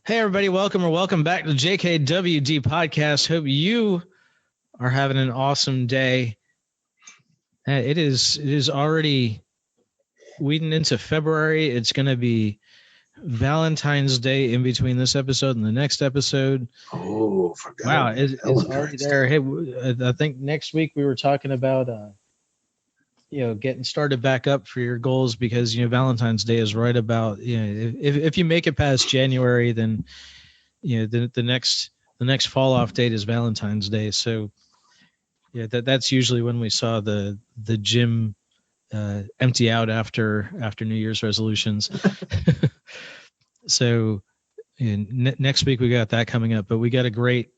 Hey, everybody. Welcome back to the JKWD podcast. Hope you are having an awesome day. It is already weeding into February. It's going to be Valentine's Day in between this episode and the next episode. Oh, forgot. Wow, it's already there. Hey, I think next week we were talking about, getting started back up for your goals because, Valentine's Day is right about, if you make it past January, then the next fall off date is Valentine's Day. So yeah, that's usually when we saw the gym empty out after New Year's resolutions. So next week we got that coming up, but we got a great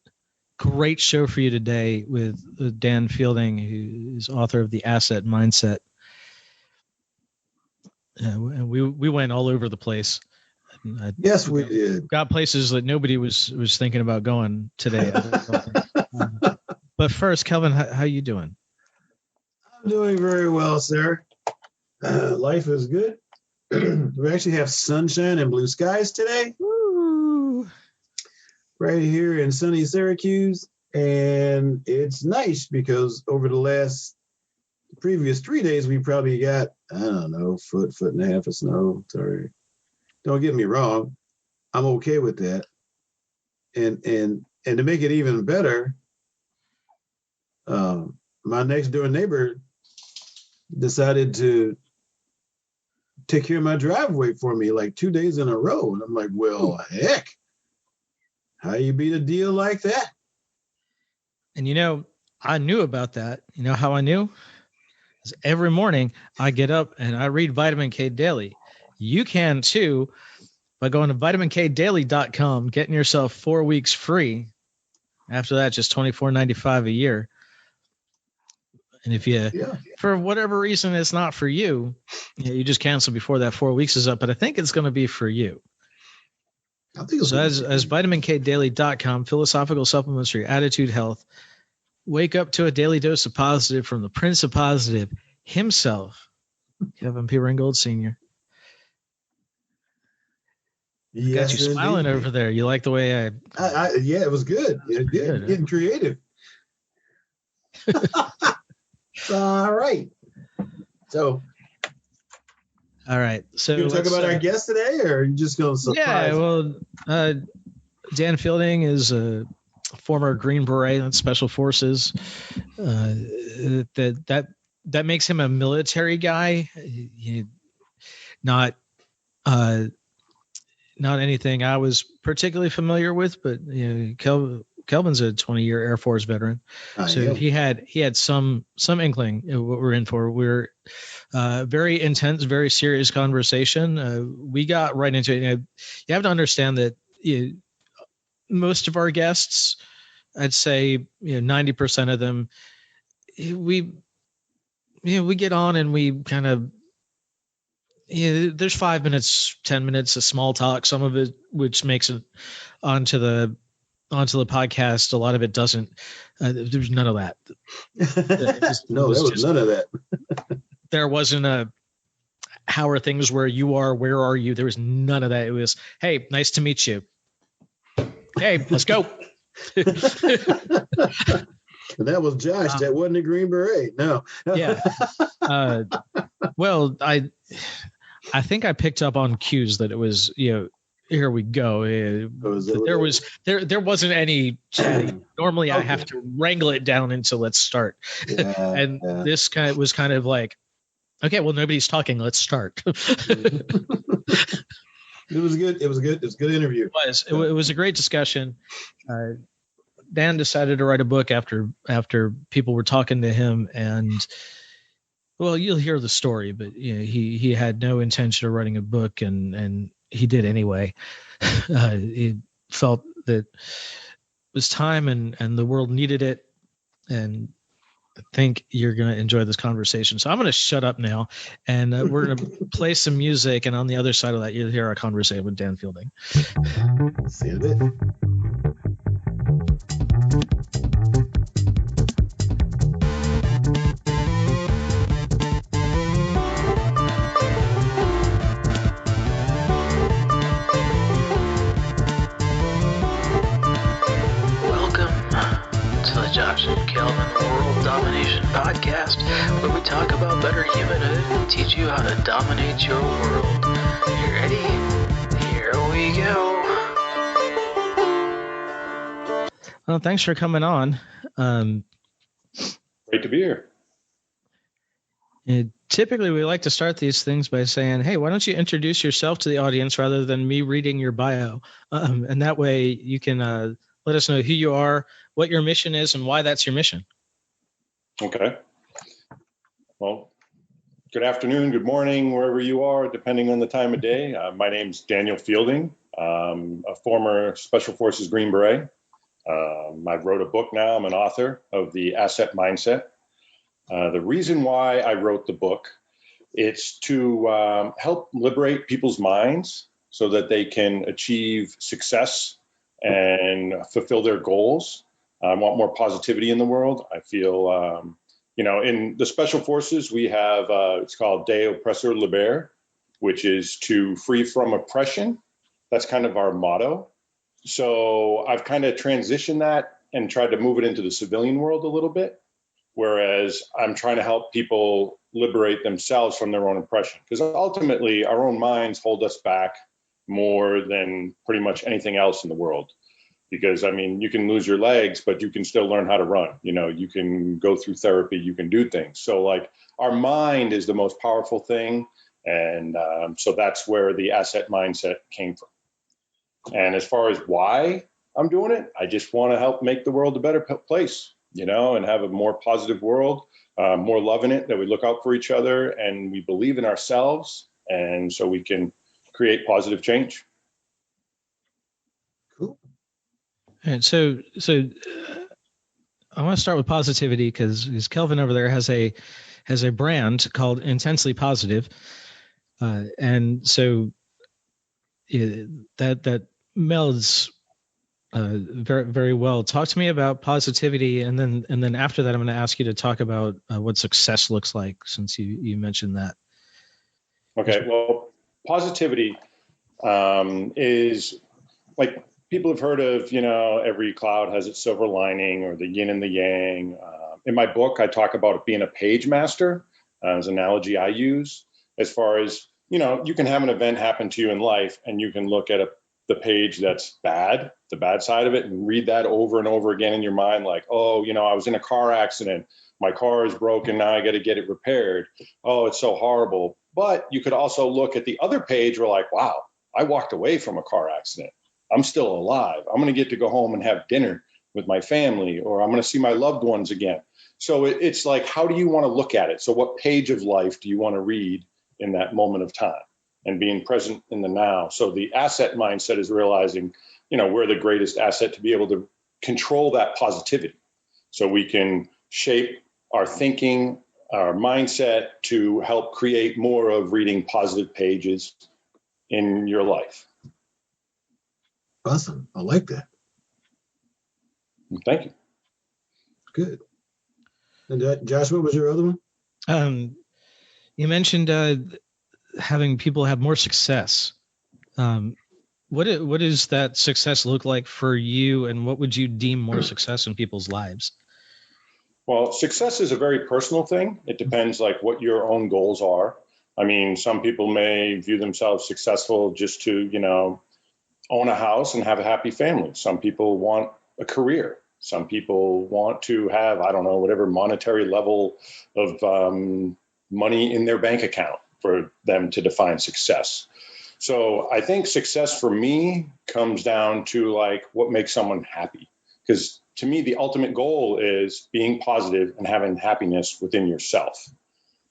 show for you today with Dan Fielding, who is author of The Asset Mindset. We went all over the place. Yes, we did. Got places that nobody was thinking about going today. But first, Kelvin, how you doing? I'm doing very well, sir. Life is good. We actually have sunshine and blue skies today. Woo. Right here in sunny Syracuse. And it's nice because over the previous 3 days, we probably got, I don't know, foot and a half of snow. Sorry. Don't get me wrong. I'm okay with that. And to make it even better, my next door neighbor decided to take care of my driveway for me like 2 days in a row. And I'm like, well, heck, how you beat a deal like that? And I knew about that. You know how I knew? Because every morning I get up and I read Vitamin K Daily. You can too by going to vitaminkdaily.com, getting yourself 4 weeks free. After that, just $24.95 a year. And if for whatever reason it's not for you, you just cancel before that 4 weeks is up. But I think it's going to be for you. I think so as vitaminkdaily.com, philosophical supplements for your attitude, health. Wake up to a daily dose of positive from the Prince of Positive himself, Kevin P. Ringgold Sr. Yes, got you smiling over there. You like the way yeah, it was good. Good. Getting creative. All right. So. All right. So you talk about our guest today, or are you just going to surprise? Yeah. Well, Dan Fielding is a former Green Beret, that's Special Forces. That makes him a military guy. Not anything I was particularly familiar with, but Kelvin's a 20-year Air Force veteran, so he had some inkling of what we're in for. We're very intense, very serious conversation. We got right into it. You have to understand that most of our guests, I'd say 90% of them, we get on and we kind of. There's 5 minutes, 10 minutes of small talk, some of it which makes it onto the podcast. A lot of it doesn't. There's none of that. There was none of that. There wasn't a how are things where you are, where are you? There was none of that. It was, hey, nice to meet you. Hey, let's go. And that was Josh. That wasn't a Green Beret. No. Yeah. Well, I think I picked up on cues that it was, here we go. There wasn't any chatting. Normally I have to wrangle it down into let's start. Yeah, and this was kind of like, okay, well, nobody's talking. Let's start. It was good. It was good. It was a good interview. It was a great discussion. Dan decided to write a book after people were talking to him, and well, you'll hear the story, but he had no intention of writing a book, and he did anyway. He felt that it was time, and the world needed it, and I think you're going to enjoy this conversation. So I'm going to shut up now, and we're going to play some music, and on the other side of that, you'll hear our conversation with Dan Fielding. See you in a bit. podcast where we talk about better humanhood and teach you how to dominate your world. You ready? Here we go. Well, thanks for coming on. Great to be here. Typically, we like to start these things by saying, hey, why don't you introduce yourself to the audience rather than me reading your bio? And that way you can let us know who you are, what your mission is, and why that's your mission. Okay. Well, good afternoon, good morning, wherever you are, depending on the time of day. My name's Daniel Fielding. I'm a former Special Forces Green Beret. I wrote a book now. I'm an author of The Asset Mindset. The reason why I wrote the book, it's to help liberate people's minds so that they can achieve success and fulfill their goals. I want more positivity in the world. I feel, in the Special Forces, we have, it's called De Oppresso Liber, which is to free from oppression. That's kind of our motto. So I've kind of transitioned that and tried to move it into the civilian world a little bit. Whereas I'm trying to help people liberate themselves from their own oppression, because ultimately our own minds hold us back more than pretty much anything else in the world. Because, I mean, you can lose your legs, but you can still learn how to run. You can go through therapy, you can do things. So like our mind is the most powerful thing. And so that's where the asset mindset came from. And as far as why I'm doing it, I just want to help make the world a better place. And have a more positive world, more love in it, that we look out for each other and we believe in ourselves. And so we can create positive change. Cool. And so I want to start with positivity because Kelvin over there has a brand called Intensely Positive. And so that melds very, very well. Talk to me about positivity, and then after that, I'm going to ask you to talk about what success looks like, since you mentioned that. Okay, well, positivity is like people have heard of, every cloud has its silver lining, or the yin and the yang. In my book, I talk about it being a page master as an analogy I use, as far as, you can have an event happen to you in life and you can look at the page that's bad, the bad side of it, and read that over and over again in your mind, like, oh, I was in a car accident. My car is broken. Now I got to get it repaired. Oh, it's so horrible. But you could also look at the other page where like, wow, I walked away from a car accident. I'm still alive. I'm going to get to go home and have dinner with my family, or I'm going to see my loved ones again. So it's like, how do you want to look at it? So what page of life do you want to read in that moment of time? And being present in the now. So the asset mindset is realizing, we're the greatest asset to be able to control that positivity. So we can shape our thinking, our mindset to help create more of reading positive pages in your life. Awesome. I like that. Thank you. Good. And Josh, what was your other one? You mentioned having people have more success. What does that success look like for you, and what would you deem more success in people's lives? Well, success is a very personal thing. It depends like what your own goals are. I mean, some people may view themselves successful just to, own a house and have a happy family. Some people want a career. Some people want to have, I don't know, whatever monetary level of money in their bank account for them to define success. So I think success for me comes down to like what makes someone happy. Because to me, the ultimate goal is being positive and having happiness within yourself.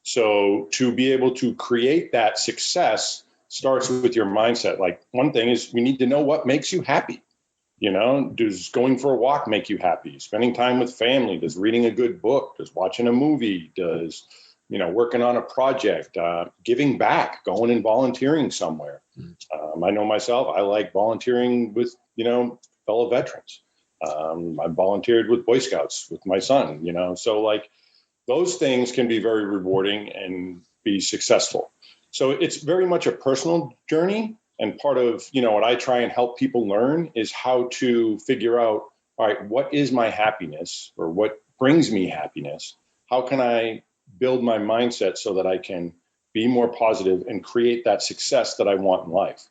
So to be able to create that success starts with your mindset. Like one thing is we need to know what makes you happy. Does going for a walk make you happy? Spending time with family? Does reading a good book? Does watching a movie? Does working on a project, giving back, going and volunteering somewhere. I know myself, I like volunteering with, fellow veterans. I volunteered with Boy Scouts with my son, so like those things can be very rewarding and be successful. So it's very much a personal journey. And part of, what I try and help people learn is how to figure out, all right, what is my happiness, or what brings me happiness? how can I build my mindset so that I can be more positive and create that success that I want in life?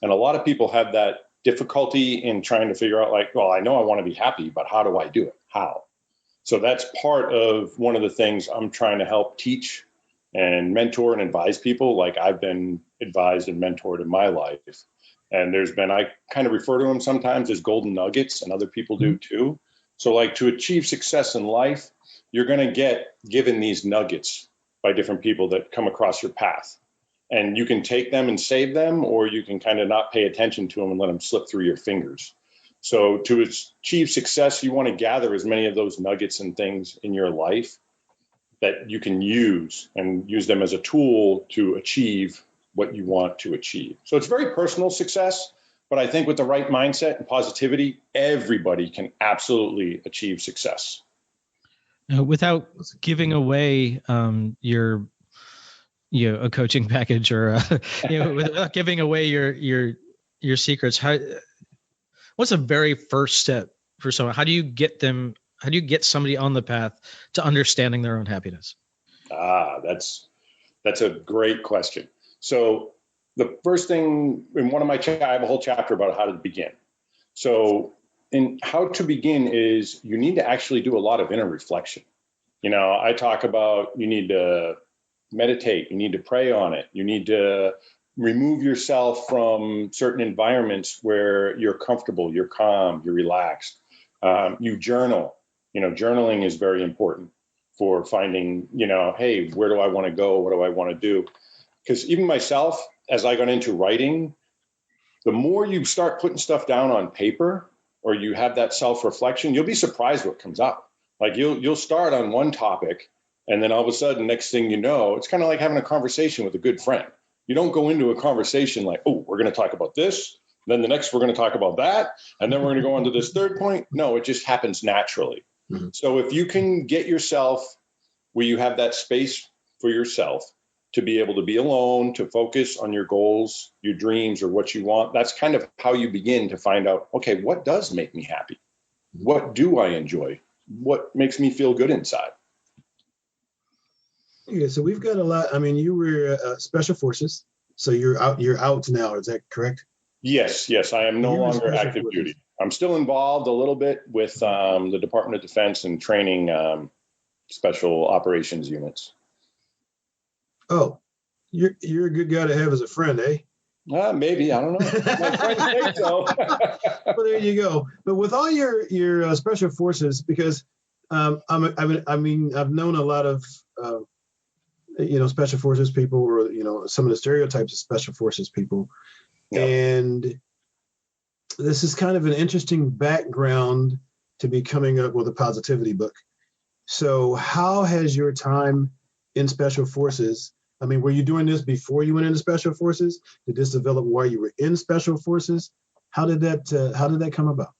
And a lot of people have that difficulty in trying to figure out, like, well, I know I want to be happy, but how do I do it? How? So that's part of one of the things I'm trying to help teach and mentor and advise people, like I've been advised and mentored in my life. And I kind of refer to them sometimes as golden nuggets, and other people do too. So like, to achieve success in life, you're going to get given these nuggets by different people that come across your path. And you can take them and save them, or you can kind of not pay attention to them and let them slip through your fingers. So to achieve success, you want to gather as many of those nuggets and things in your life that you can use, and use them as a tool to achieve what you want to achieve. So it's very personal success, but I think with the right mindset and positivity, everybody can absolutely achieve success. Without giving away your a coaching package, or without giving away your secrets, what's the very first step for someone? How do you get somebody on the path to understanding their own happiness? That's a great question. So the first thing in one of my I have a whole chapter about how to begin. So in how to begin is you need to actually do a lot of inner reflection. I talk about, you need to meditate, you need to pray on it, you need to remove yourself from certain environments where you're comfortable, you're calm, you're relaxed. You journal. Journaling is very important for finding, hey, where do I want to go? What do I want to do? Because even myself, as I got into writing, the more you start putting stuff down on paper, or you have that self-reflection, you'll be surprised what comes up. Like you'll start on one topic, and then all of a sudden, next thing you know, it's kind of like having a conversation with a good friend. You don't go into a conversation like, oh, we're going to talk about this, then the next we're going to talk about that, and then we're going to go on to this third point. No, it just happens naturally. Mm-hmm. So if you can get yourself where you have that space for yourself to be able to be alone, to focus on your goals, your dreams, or what you want, that's kind of how you begin to find out, okay, what does make me happy? What do I enjoy? What makes me feel good inside? Yeah, so we've got a lot. I mean, you were Special Forces, so you're out now. Is that correct? Yes. I am no longer active duty. I'm still involved a little bit with the Department of Defense and training special operations units. Oh, you're a good guy to have as a friend, eh? Maybe, I don't know. My friends think so. Well, there you go. But with all your special forces, because I've known a lot of special forces people, or some of the stereotypes of special forces people, yep. And this is kind of an interesting background to be coming up with a positivity book. So, how has your time in special forces? I mean, were you doing this before you went into special forces? Did this develop while you were in special forces? How did that come about?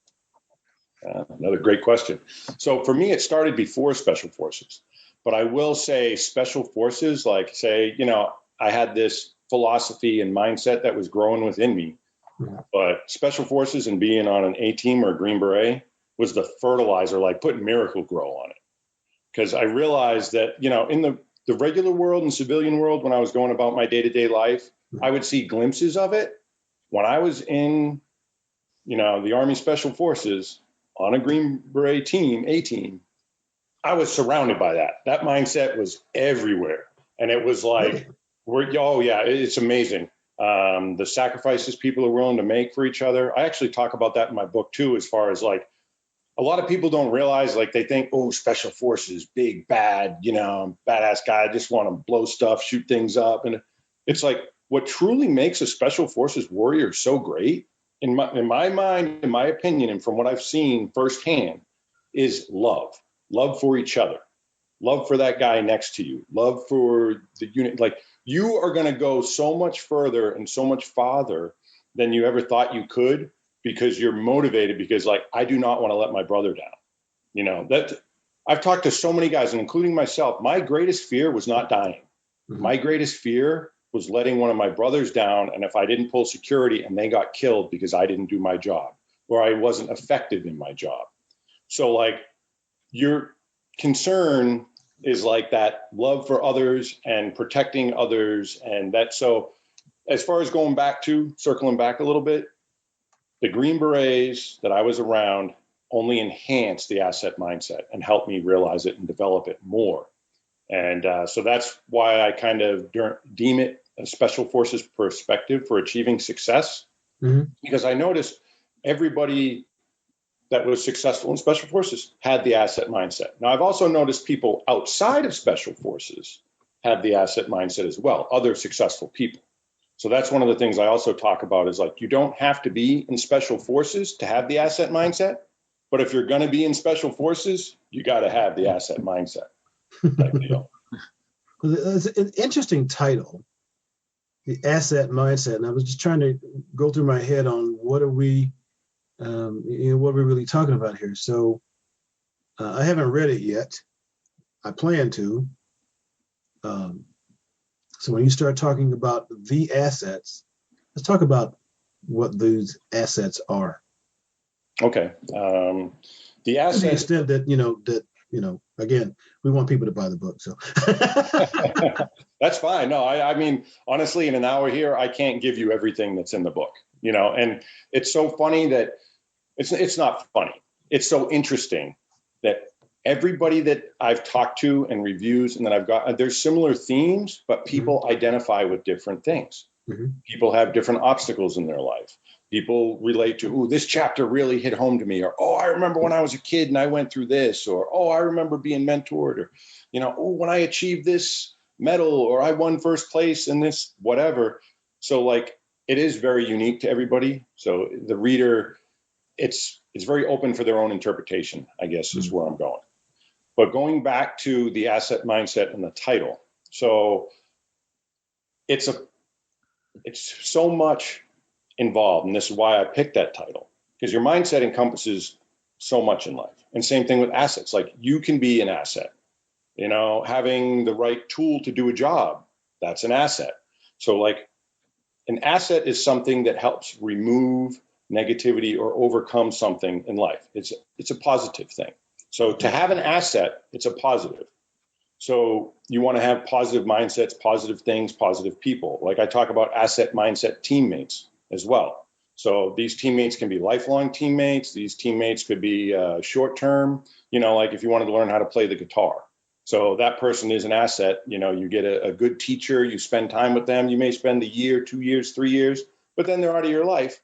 Another great question. So for me, it started before special forces, but I will say special forces, like say, I had this philosophy and mindset that was growing within me, but special forces and being on an A team or a Green Beret was the fertilizer, like putting Miracle Grow on it. Because I realized that, in the regular world and civilian world, when I was going about my day-to-day life, I would see glimpses of it. When I was in, the Army Special Forces on a Green Beret team, A team, I was surrounded by that. That mindset was everywhere. And it was like, it's amazing. The sacrifices people are willing to make for each other. I actually talk about that in my book too, as far as like, a lot of people don't realize, like they think, oh, special forces, big, bad, badass guy. I just want to blow stuff, shoot things up. And it's like, what truly makes a special forces warrior so great, in my mind, in my opinion, and from what I've seen firsthand, is love for each other, love for that guy next to you, love for the unit. Like you are going to go so much further and so much farther than you ever thought you could, because you're motivated, because like, I do not want to let my brother down. That I've talked to so many guys, and including myself, my greatest fear was not dying. Mm-hmm. My greatest fear was letting one of my brothers down. And if I didn't pull security and they got killed because I didn't do my job, or I wasn't effective in my job. So like your concern is like that love for others and protecting others. And that, so as far as circling back a little bit, the Green Berets that I was around only enhanced the asset mindset and helped me realize it and develop it more. And so that's why I kind of deem it a special forces perspective for achieving success, because I noticed everybody that was successful in special forces had the asset mindset. Now, I've also noticed people outside of special forces have the asset mindset as well, other successful people. So that's one of the things I also talk about is like, you don't have to be in special forces to have the asset mindset, but if you're going to be in special forces, you got to have the asset mindset type deal. It's an interesting title, the asset mindset. And I was just trying to go through my head on what are we really talking about here. So I haven't read it yet. I plan to. So when you start talking about the assets, let's talk about what those assets are. Okay. The assets, to the extent that, again, we want people to buy the book. So that's fine. No, I mean, honestly, in an hour here, I can't give you everything that's in the book, and it's so funny that it's not funny. It's so interesting that everybody that I've talked to and reviews and that I've got, there's similar themes, but people identify with different things. People have different obstacles in their life. People relate to, this chapter really hit home to me, or, I remember when I was a kid and I went through this, or, I remember being mentored, or, when I achieved this medal, or I won first place in this, whatever. So like, it is very unique to everybody. So the reader, it's very open for their own interpretation, I guess, is where I'm going. But going back to the asset mindset and the title. So it's so much involved. And this is why I picked that title, because your mindset encompasses so much in life. And same thing with assets. Like, you can be an asset, having the right tool to do a job, that's an asset. So like, an asset is something that helps remove negativity or overcome something in life. It's a positive thing. So to have an asset, it's a positive. So you want to have positive mindsets, positive things, positive people. Like I talk about asset mindset teammates as well. So these teammates can be lifelong teammates. These teammates could be short-term, like if you wanted to learn how to play the guitar. So that person is an asset. You get a good teacher, you spend time with them. You may spend a year, 2 years, 3 years, but then they're out of your life.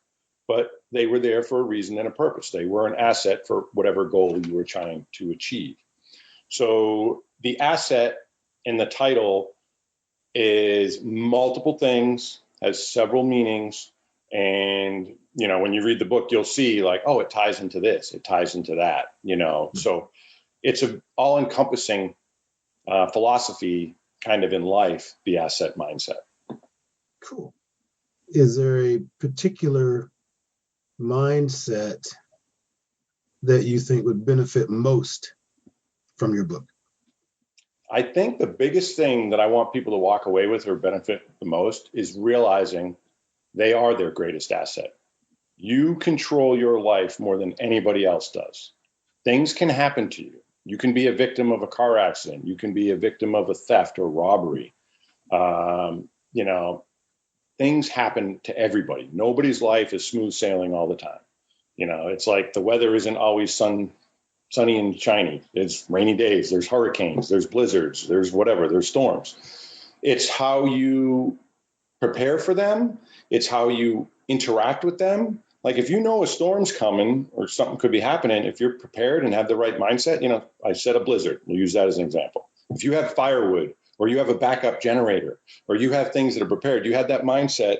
But they were there for a reason and a purpose. They were an asset for whatever goal you were trying to achieve. So the asset in the title is multiple things, has several meanings. And, when you read the book, you'll see like, it ties into this, it ties into that, So it's an all-encompassing philosophy kind of in life, the asset mindset. Cool. Is there a particular mindset that you think would benefit most from your book? I think the biggest thing that I want people to walk away with or benefit the most is realizing they are their greatest asset. You control your life more than anybody else does. Things can happen to you. You can be a victim of a car accident. You can be a victim of a theft or robbery. Things happen to everybody. Nobody's life is smooth sailing all the time. It's like the weather isn't always sunny and shiny. It's rainy days. There's hurricanes. There's blizzards. There's whatever. There's storms. It's how you prepare for them. It's how you interact with them. Like if you know a storm's coming or something could be happening, if you're prepared and have the right mindset, I said a blizzard. We'll use that as an example. If you have firewood or you have a backup generator or you have things that are prepared, you have that mindset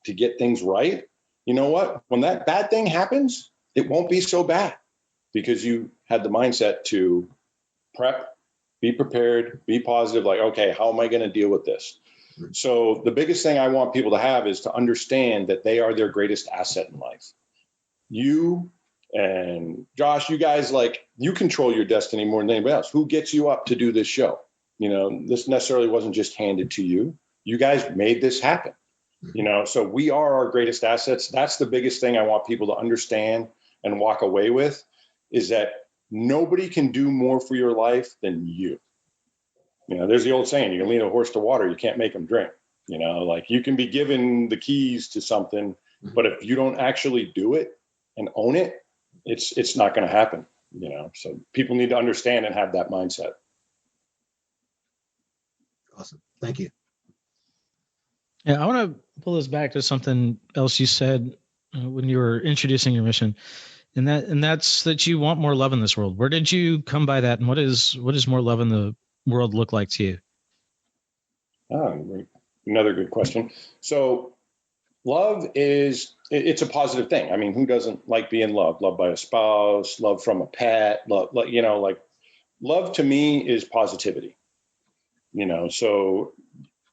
to get things right. You know what? When that bad thing happens, it won't be so bad because you had the mindset to prep, be prepared, be positive. Like, okay, how am I going to deal with this? So the biggest thing I want people to have is to understand that they are their greatest asset in life. You and Josh, you guys, you control your destiny more than anybody else. Who gets you up to do this show? This necessarily wasn't just handed to you. You guys made this happen. So we are our greatest assets. That's the biggest thing I want people to understand and walk away with is that nobody can do more for your life than you. There's the old saying, you can lead a horse to water, you can't make him drink. Like you can be given the keys to something, but if you don't actually do it and own it, it's not going to happen. So people need to understand and have that mindset. Awesome. Thank you. Yeah, I want to pull this back to something else you said when you were introducing your mission, and that's that you want more love in this world. Where did you come by that, and what does more love in the world look like to you? Another good question. So love it's a positive thing. I mean, who doesn't like being loved? Loved by a spouse, love from a pet, love, like love to me is positivity. So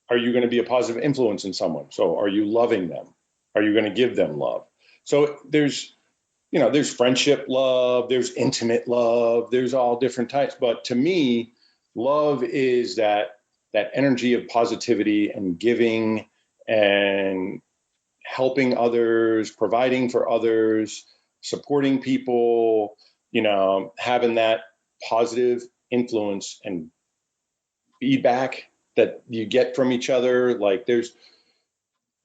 are you going to be a positive influence in someone? So are you loving them? Are you going to give them love? So there's friendship love, there's intimate love, there's all different types. But to me, love is that energy of positivity and giving and helping others, providing for others, supporting people, having that positive influence and feedback that you get from each other. Like there's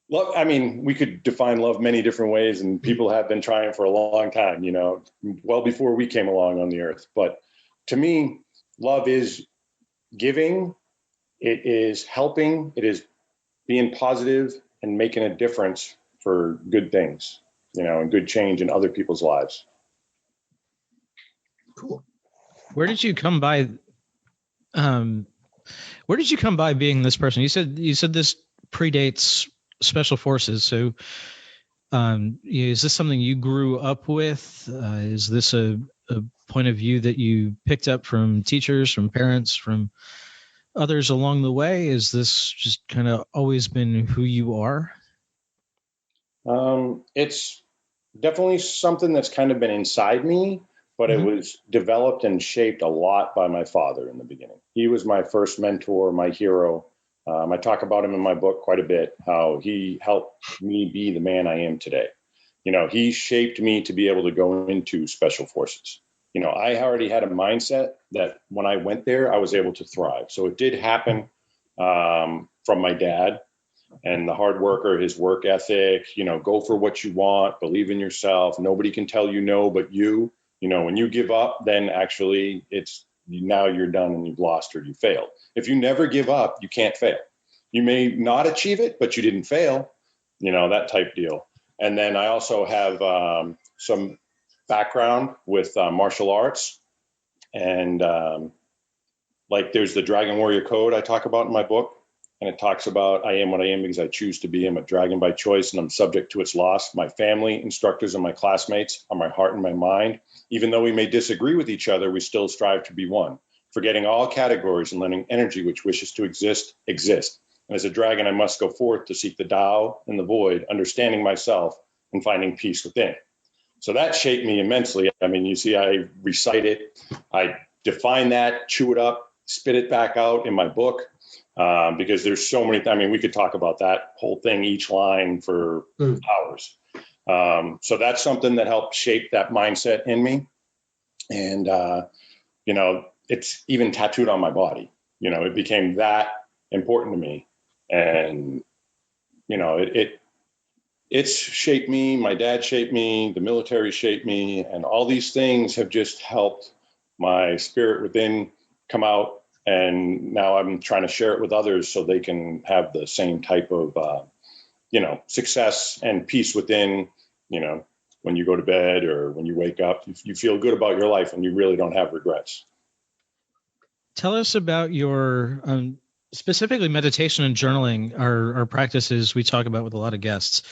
love. I mean, we could define love many different ways, and people have been trying for a long time, well before we came along on the earth. But to me, love is giving, it is helping, it is being positive and making a difference for good things, and good change in other people's lives. Cool. Where did you come by? Where did you come by being this person? You said this predates Special Forces. So, is this something you grew up with? Is this a point of view that you picked up from teachers, from parents, from others along the way? Is this just kind of always been who you are? It's definitely something that's kind of been inside me, but it was developed and shaped a lot by my father in the beginning. He was my first mentor, my hero. I talk about him in my book quite a bit, how he helped me be the man I am today. He shaped me to be able to go into Special Forces. I already had a mindset that when I went there, I was able to thrive. So it did happen from my dad and the hard worker, his work ethic, go for what you want, believe in yourself. Nobody can tell you no, but you. When you give up, then actually now you're done and you've lost or you failed. If you never give up, you can't fail. You may not achieve it, but you didn't fail, that type deal. And then I also have some background with martial arts. And like there's the Dragon Warrior Code I talk about in my book. And it talks about I am what I am because I choose to be. I'm a dragon by choice and I'm subject to its loss. My family, instructors, and my classmates are my heart and my mind. Even though we may disagree with each other, we still strive to be one, forgetting all categories and letting energy which wishes to exist. And as a dragon, I must go forth to seek the Tao in the void, understanding myself and finding peace within. So that shaped me immensely. I mean, you see, I recite it, I define that, chew it up, spit it back out in my book. Because there's so many, we could talk about that whole thing, each line for hours. So that's something that helped shape that mindset in me. And, it's even tattooed on my body. It became that important to me. And, it's shaped me. My dad shaped me. The military shaped me. And all these things have just helped my spirit within come out. And now I'm trying to share it with others so they can have the same type of, success and peace within, when you go to bed or when you wake up, you feel good about your life and you really don't have regrets. Tell us about your, specifically meditation and journaling are practices we talk about with a lot of guests.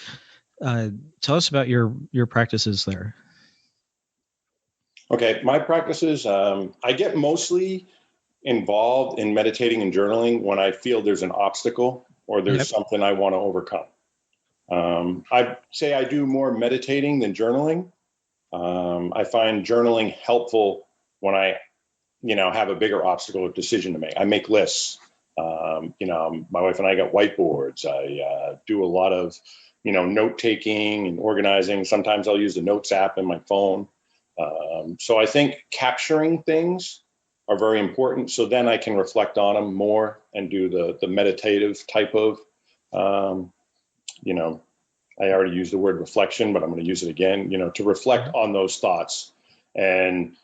Tell us about your practices there. Okay. My practices, I get mostly involved in meditating and journaling when I feel there's an obstacle or there's something I want to overcome. I say I do more meditating than journaling. I find journaling helpful when I, have a bigger obstacle or decision to make. I make lists. My wife and I got whiteboards. I do a lot of, note taking and organizing. Sometimes I'll use the Notes app in my phone. So I think capturing things are very important. So then I can reflect on them more and do the meditative type of, you know, I already used the word reflection, but I'm going to use it again, you know, to reflect on those thoughts. And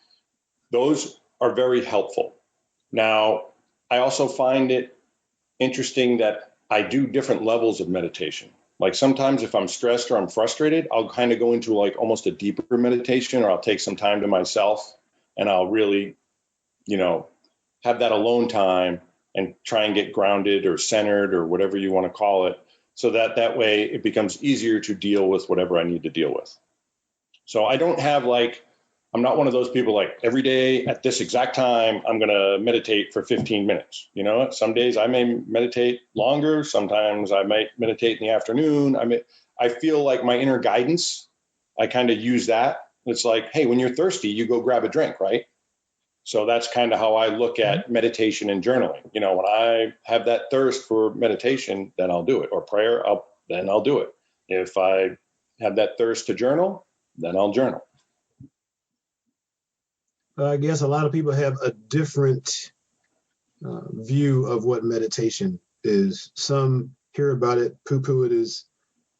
those are very helpful. Now, I also find it interesting that I do different levels of meditation. Like sometimes if I'm stressed or I'm frustrated, I'll kind of go into like almost a deeper meditation, or I'll take some time to myself and I'll really, you know, have that alone time and try and get grounded or centered or whatever you want to call it. So that way it becomes easier to deal with whatever I need to deal with. So I don't have like, I'm not one of those people like every day at this exact time, I'm going to meditate for 15 minutes. You know, some days I may meditate longer. Sometimes I might meditate in the afternoon. I feel like my inner guidance, I kind of use that. It's like, hey, when you're thirsty, you go grab a drink, right? So that's kind of how I look at meditation and journaling. You know, when I have that thirst for meditation, then I'll do it, or prayer, then I'll do it. If I have that thirst to journal, then I'll journal. I guess a lot of people have a different view of what meditation is. Some hear about it, poo-poo it as,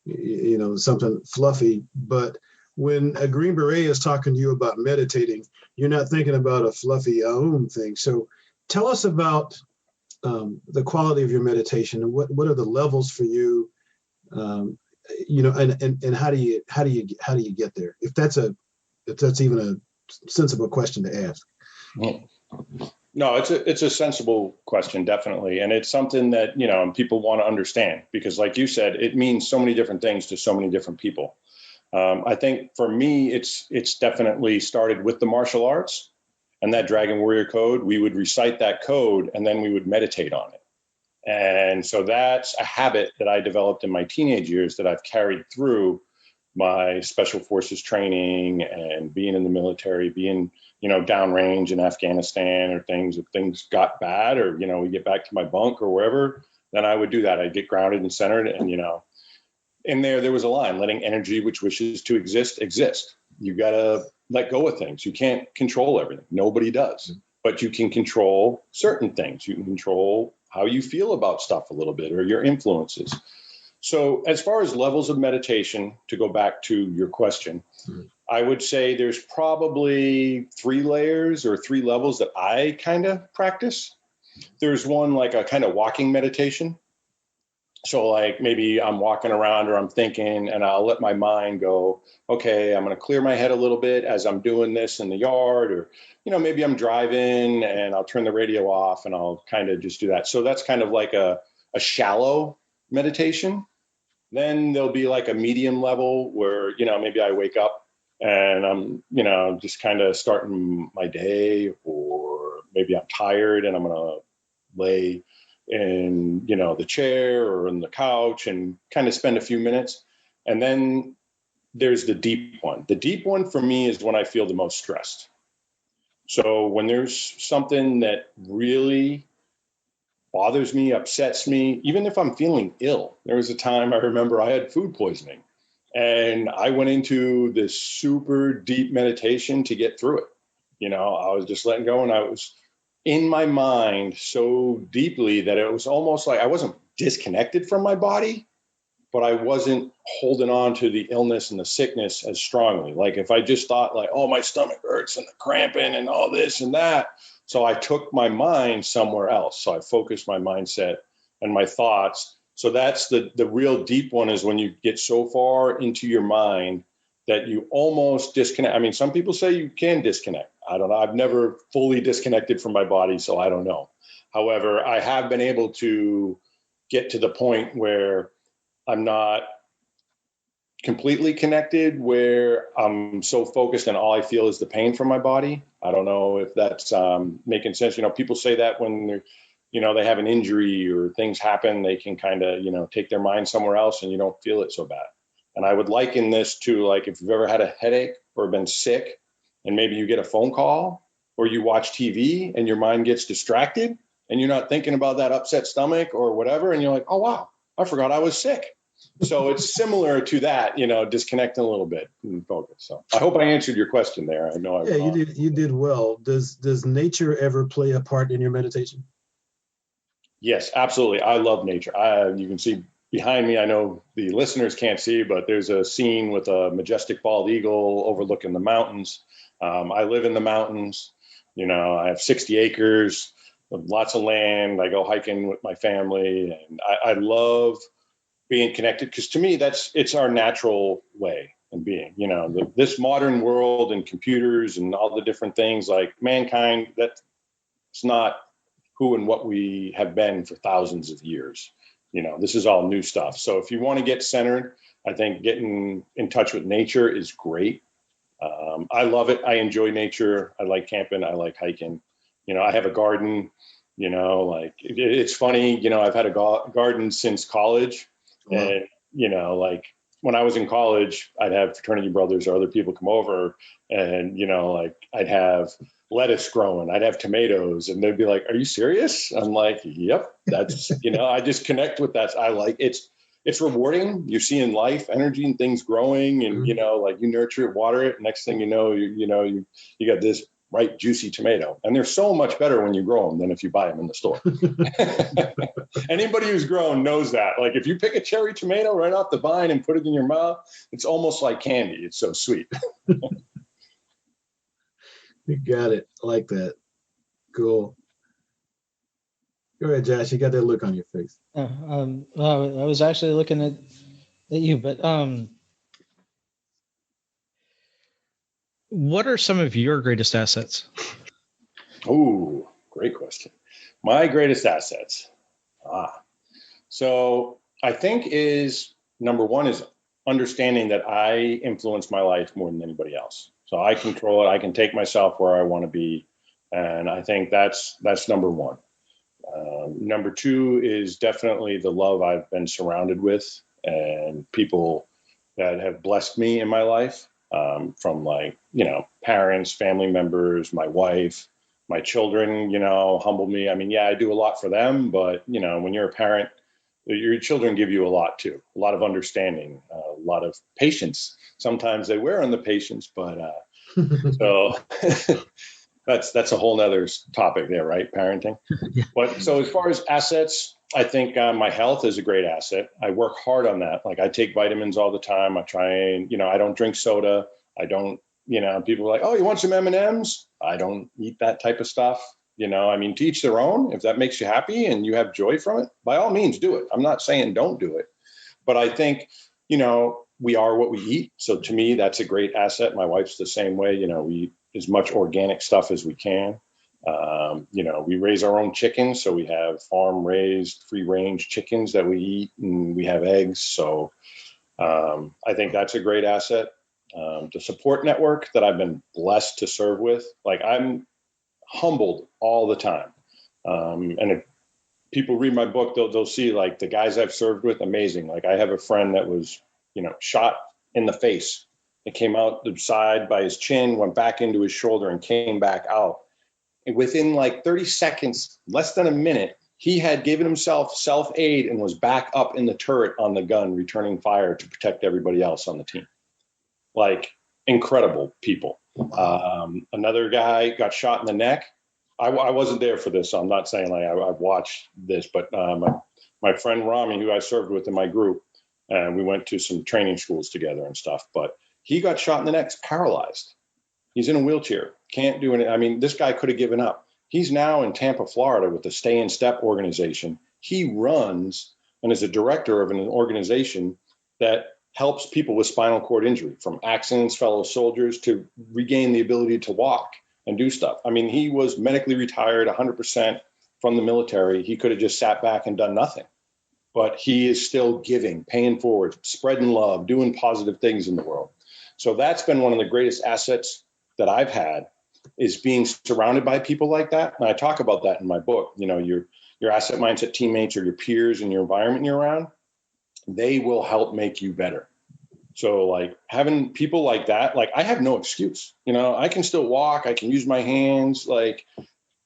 you know, something fluffy. But when a Green Beret is talking to you about meditating, you're not thinking about a fluffy thing. So tell us about the quality of your meditation and what are the levels for you, you know, and how do you get there? If that's even a sensible question to ask. No, it's a sensible question, definitely. And it's something that, you know, people want to understand because like you said, it means so many different things to so many different people. I think for me, it's definitely started with the martial arts and that Dragon Warrior code. We would recite that code and then we would meditate on it. And so that's a habit that I developed in my teenage years that I've carried through my special forces training and being in the military, being, you know, downrange in Afghanistan or things, if things got bad or, you know, we get back to my bunk or wherever, then I would do that. I'd get grounded and centered. And, you know, in there was a line, letting energy which wishes to exist. You got to let go of things. You can't control everything. Nobody does, but you can control certain things. You can control how you feel about stuff a little bit or your influences. So as far as levels of meditation, to go back to your question, I would say there's probably 3 layers or 3 levels that I kind of practice. There's one like a kind of walking meditation. So like maybe I'm walking around or I'm thinking and I'll let my mind go, okay, I'm going to clear my head a little bit as I'm doing this in the yard, or, you know, maybe I'm driving and I'll turn the radio off and I'll kind of just do that. So that's kind of like a shallow meditation. Then there'll be like a medium level where, you know, maybe I wake up and I'm, you know, just kind of starting my day, or maybe I'm tired and I'm going to lay in, you know, the chair or in the couch and kind of spend a few minutes. And then there's the deep one. The deep one for me is when I feel the most stressed. So when there's something that really bothers me, upsets me, even if I'm feeling ill. There was a time I remember I had food poisoning and I went into this super deep meditation to get through it. You know, I was just letting go and I was in my mind so deeply that it was almost like I wasn't disconnected from my body, but I wasn't holding on to the illness and the sickness as strongly. Like if I just thought like, oh, my stomach hurts and the cramping and all this and that. So I took my mind somewhere else. So I focused my mindset and my thoughts. So that's the real deep one, is when you get so far into your mind that you almost disconnect. I mean, some people say you can disconnect. I don't know. I've never fully disconnected from my body, so I don't know. However, I have been able to get to the point where I'm not completely connected, where I'm so focused and all I feel is the pain from my body. I don't know if that's making sense. You know, people say that when they're, you know, they have an injury or things happen, they can kind of, you know, take their mind somewhere else and you don't feel it so bad. And I would liken this to like if you've ever had a headache or been sick and maybe you get a phone call or you watch TV and your mind gets distracted and you're not thinking about that upset stomach or whatever. And you're like, oh, wow, I forgot I was sick. So it's similar to that, disconnecting a little bit and focus. So I hope I answered your question there. I know Yeah, you did well. Does nature ever play a part in your meditation? Yes, absolutely. I love nature. You can see behind me, I know the listeners can't see, but there's a scene with a majestic bald eagle overlooking the mountains. I live in the mountains. I have 60 acres, lots of land. I go hiking with my family, and I love being connected because to me, it's our natural way and being. This modern world and computers and all the different things, like mankind, that's not who and what we have been for thousands of years. This is all new stuff. So if you want to get centered, I think getting in touch with nature is great. I love it. I enjoy nature. I like camping. I like hiking. I have a garden. It's funny. I've had a garden since college. Wow. And, like when I was in college, I'd have fraternity brothers or other people come over and, I'd have lettuce growing, I'd have tomatoes, and they'd be like, "Are you serious?" I'm like, "Yep, that's," I just connect with that. I like it's rewarding. You're seeing life, energy, and things growing, and you nurture it, water it. Next thing you know, you got this ripe, juicy tomato, and they're so much better when you grow them than if you buy them in the store. Anybody who's grown knows that. Like if you pick a cherry tomato right off the vine and put it in your mouth, it's almost like candy. It's so sweet. You got it. I like that. Cool. Go ahead, Josh. You got that look on your face. Well, I was actually looking at you, but what are some of your greatest assets? Oh, great question. My greatest assets. So I think is number one is understanding that I influence my life more than anybody else. So I control it. I can take myself where I want to be. And I think that's number one. Number two is definitely the love I've been surrounded with and people that have blessed me in my life, from parents, family members, my wife, my children, humble me. I mean, yeah, I do a lot for them, but when you're a parent, your children give you a lot too, a lot of understanding, a lot of patience. Sometimes they wear on the patience, but so that's a whole nother topic there, right? Parenting. Yeah. But so as far as assets, I think my health is a great asset. I work hard on that. Like I take vitamins all the time. I try and, I don't drink soda. I don't, people are like, "Oh, you want some M&Ms?" I don't eat that type of stuff. I mean, to each their own. If that makes you happy and you have joy from it, by all means do it. I'm not saying don't do it, but I think, we are what we eat. So to me, that's a great asset. My wife's the same way. We eat as much organic stuff as we can. We raise our own chickens. So we have farm raised free range chickens that we eat, and we have eggs. So I think that's a great asset. The support network that I've been blessed to serve with, like I'm humbled all the time. And if people read my book, they'll see like the guys I've served with, amazing. Like I have a friend that was, shot in the face. It came out the side by his chin, went back into his shoulder and came back out. And within like 30 seconds, less than a minute, he had given himself self-aid and was back up in the turret on the gun, returning fire to protect everybody else on the team. Like incredible people. Another guy got shot in the neck. I wasn't there for this, so I'm not saying like I've watched this, but my friend Rami, who I served with in my group, and we went to some training schools together and stuff, but he got shot in the neck, paralyzed. He's in a wheelchair, can't do anything. I mean, this guy could have given up. He's now in Tampa, Florida with the Stay in Step organization. He runs and is a director of an organization that helps people with spinal cord injury, from accidents, fellow soldiers, to regain the ability to walk and do stuff. I mean, he was medically retired 100% from the military. He could have just sat back and done nothing, but he is still giving, paying forward, spreading love, doing positive things in the world. So that's been one of the greatest assets that I've had, is being surrounded by people like that. And I talk about that in my book. Your asset mindset teammates or your peers and your environment you're around, they will help make you better. So like having people like that, like I have no excuse, I can still walk, I can use my hands,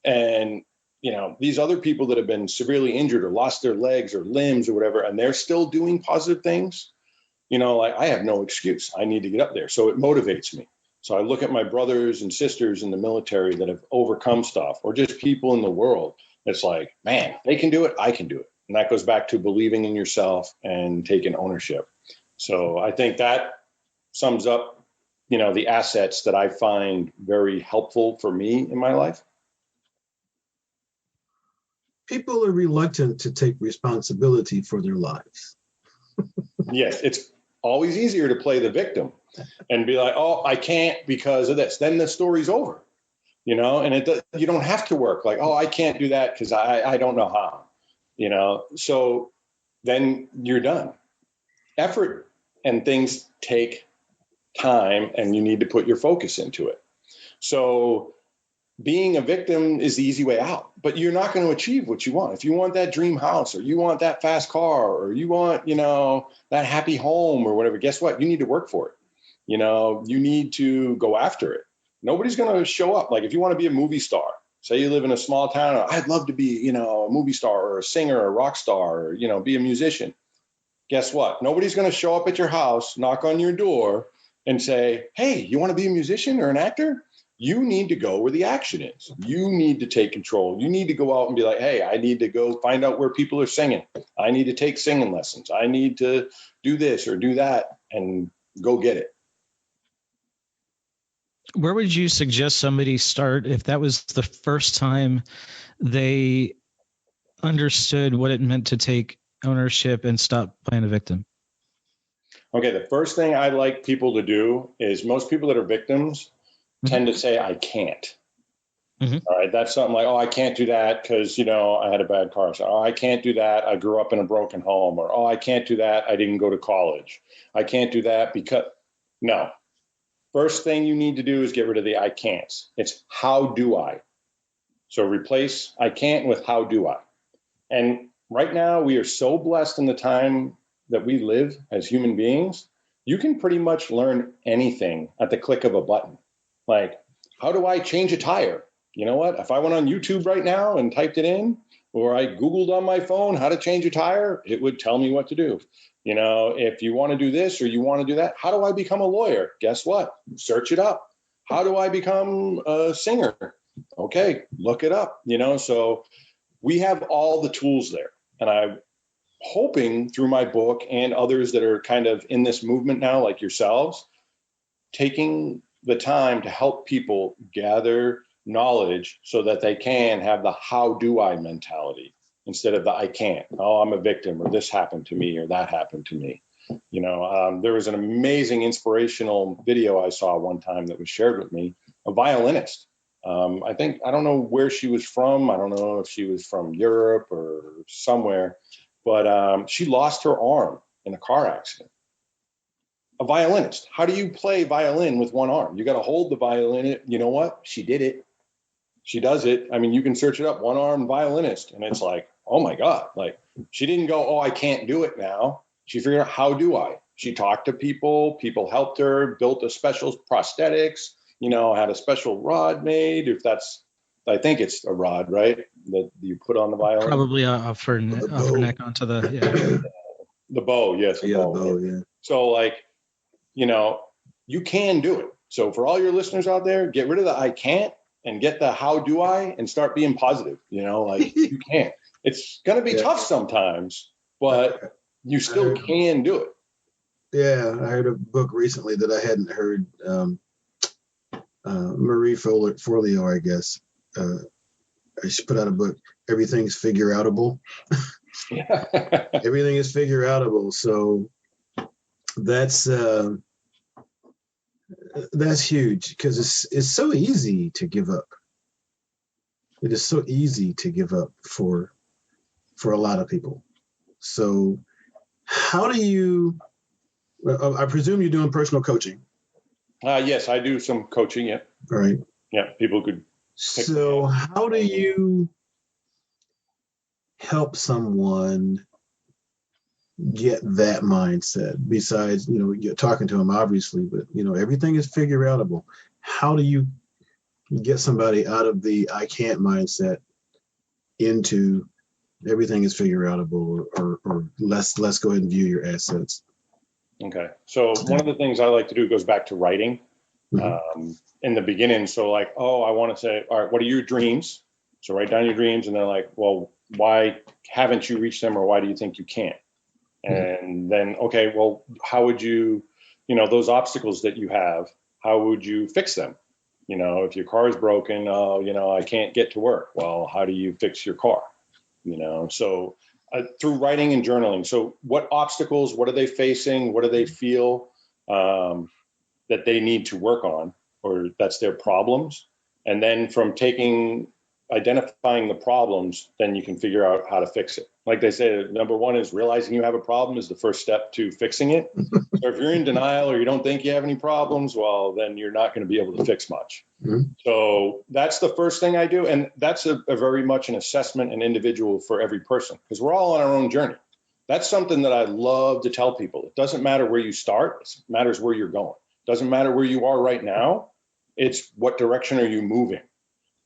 and these other people that have been severely injured or lost their legs or limbs or whatever, and they're still doing positive things, like I have no excuse. I need to get up there. So it motivates me. So I look at my brothers and sisters in the military that have overcome stuff, or just people in the world. It's like, man, they can do it. I can do it. And that goes back to believing in yourself and taking ownership. So I think that sums up, the assets that I find very helpful for me in my life. People are reluctant to take responsibility for their lives. Yes, it's always easier to play the victim and be like, oh, I can't because of this. Then the story's over, and you don't have to work like, oh, I can't do that because I don't know how, so then you're done. Effort and things take time, and you need to put your focus into it. So being a victim is the easy way out, but you're not going to achieve what you want. If you want that dream house, or you want that fast car, or you want, that happy home or whatever, guess what? You need to work for it. You need to go after it. Nobody's going to show up. Like if you want to be a movie star, say you live in a small town, I'd love to be, a movie star or a singer or a rock star, or, be a musician. Guess what? Nobody's going to show up at your house, knock on your door and say, hey, you want to be a musician or an actor? You need to go where the action is. You need to take control. You need to go out and be like, hey, I need to go find out where people are singing. I need to take singing lessons. I need to do this or do that and go get it. Where would you suggest somebody start if that was the first time they understood what it meant to take ownership and stop playing a victim? Okay, the first thing I like people to do is most people that are victims tend to say, I can't. All right, that's something like, oh, I can't do that because, I had a bad car. So, oh, I can't do that. I grew up in a broken home. Or, oh, I can't do that. I didn't go to college. I can't do that because, no. First thing you need to do is get rid of the I can'ts. It's how do I? So replace I can't with how do I? And right now we are so blessed in the time that we live as human beings. You can pretty much learn anything at the click of a button. Like, how do I change a tire? You know what? If I went on YouTube right now and typed it in, or I Googled on my phone how to change a tire, it would tell me what to do. If you want to do this or you want to do that, how do I become a lawyer? Guess what? Search it up. How do I become a singer? Okay, look it up. So we have all the tools there. And I'm hoping through my book and others that are kind of in this movement now, like yourselves, taking the time to help people gather knowledge so that they can have the how do I mentality instead of the I can't. Oh, I'm a victim, or this happened to me, or that happened to me. There was an amazing inspirational video I saw one time that was shared with me, a violinist. I don't know where she was from. I don't know if she was from Europe or somewhere, but she lost her arm in a car accident. A violinist. How do you play violin with one arm? You got to hold the violin. You know what? She did it. She does it. I mean, you can search it up, one arm violinist. And it's like, oh my God. Like she didn't go, oh, I can't do it now. She figured out, how do I? She talked to people helped her, built a special prosthetics, had a special rod made. I think it's a rod, right? That you put on the violin. Probably a upper neck onto the bow. Yes. The bow, yeah. So you can do it. So for all your listeners out there, get rid of the I can't and get the how do I and start being positive. You can. It's going to be tough sometimes, but you still can do it. Yeah, I heard a book recently that I hadn't heard. Marie Forleo, I guess. She put out a book, Everything's Figureoutable. Everything is figureoutable. So that's huge because it's so easy to give up. It is so easy to give up for a lot of people. So how do you, I presume you're doing personal coaching. Yes, I do some coaching. Yeah. Right. Yeah. People could. So how do you help someone get that mindset besides, you're talking to them obviously, but everything is figureoutable. How do you get somebody out of the I can't mindset into everything is figureoutable, or let's go ahead and view your assets. Okay. So one of the things I like to do goes back to writing in the beginning. So like, oh, I want to say, all right, what are your dreams? So write down your dreams, and then like, well, why haven't you reached them, or why do you think you can't? And then, okay, well, how would you, those obstacles that you have, how would you fix them? If your car is broken, I can't get to work. Well, how do you fix your car? So through writing and journaling. So what obstacles, what are they facing? What do they feel that they need to work on, or that's their problems? And then from identifying the problems, then you can figure out how to fix it. Like they say, number one is realizing you have a problem is the first step to fixing it. So if you're in denial or you don't think you have any problems, well, then you're not going to be able to fix much. So that's the first thing I do. And that's a very much an assessment and individual for every person, because we're all on our own journey. That's something that I love to tell people. It doesn't matter where you start. It matters where you're going. It doesn't matter where you are right now. It's what direction are you moving?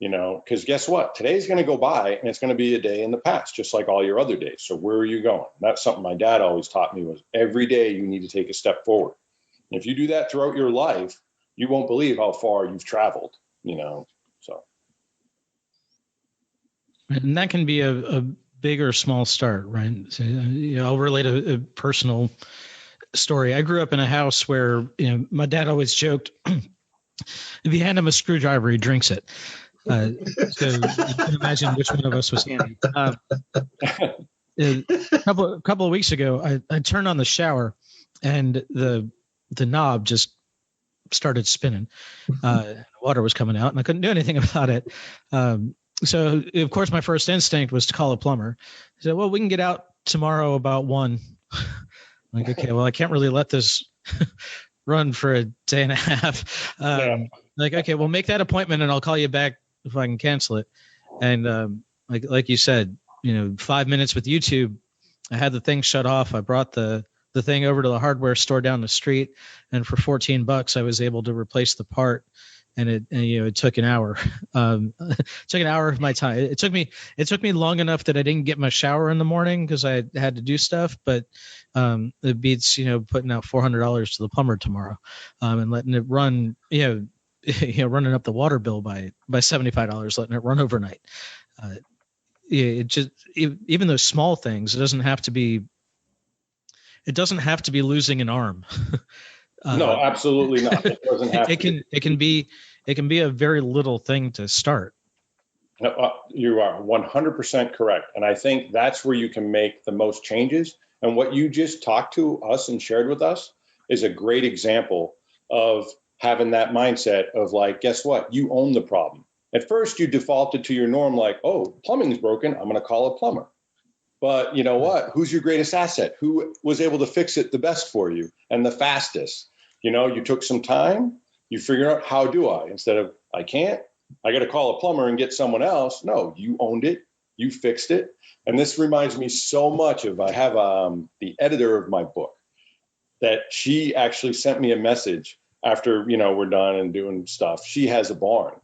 Because guess what? Today's going to go by and it's going to be a day in the past, just like all your other days. So where are you going? That's something my dad always taught me, was every day you need to take a step forward. And if you do that throughout your life, you won't believe how far you've traveled, so. And that can be a big or small start, right? So, I'll relate a personal story. I grew up in a house where, my dad always joked, if you hand him a screwdriver, he drinks it. So you can imagine which one of us was handy. A couple of weeks ago, I turned on the shower, and the knob just started spinning. Water was coming out, and I couldn't do anything about it. So, of course, my first instinct was to call a plumber. I said, well, we can get out tomorrow about 1. Like, okay, well, I can't really let this run for a day and a half. Like, okay, well, make that appointment, and I'll call you back if I can cancel it. And like you said, 5 minutes with YouTube, I had the thing shut off. I brought the thing over to the hardware store down the street, and for $14, I was able to replace the part. And it took an hour. It took an hour of my time. It took me long enough that I didn't get my shower in the morning because I had to do stuff. But it beats putting out $400 to the plumber tomorrow, and letting it run. Running up the water bill by $75, letting it run overnight. It just, even those small things, it doesn't have to be losing an arm. No, absolutely not. It doesn't have to. It can be a very little thing to start. You are 100% correct. And I think that's where you can make the most changes. And what you just talked to us and shared with us is a great example of having that mindset of like, guess what? You own the problem. At first, you defaulted to your norm, like, oh, plumbing's broken, I'm going to call a plumber. But you know what? Who's your greatest asset? Who was able to fix it the best for you and the fastest? You took some time, you figure out, how do I? Instead of, I can't, I got to call a plumber and get someone else. No, you owned it. You fixed it. And this reminds me so much of, I have the editor of my book, that she actually sent me a message after, we're done and doing stuff. She has a barn,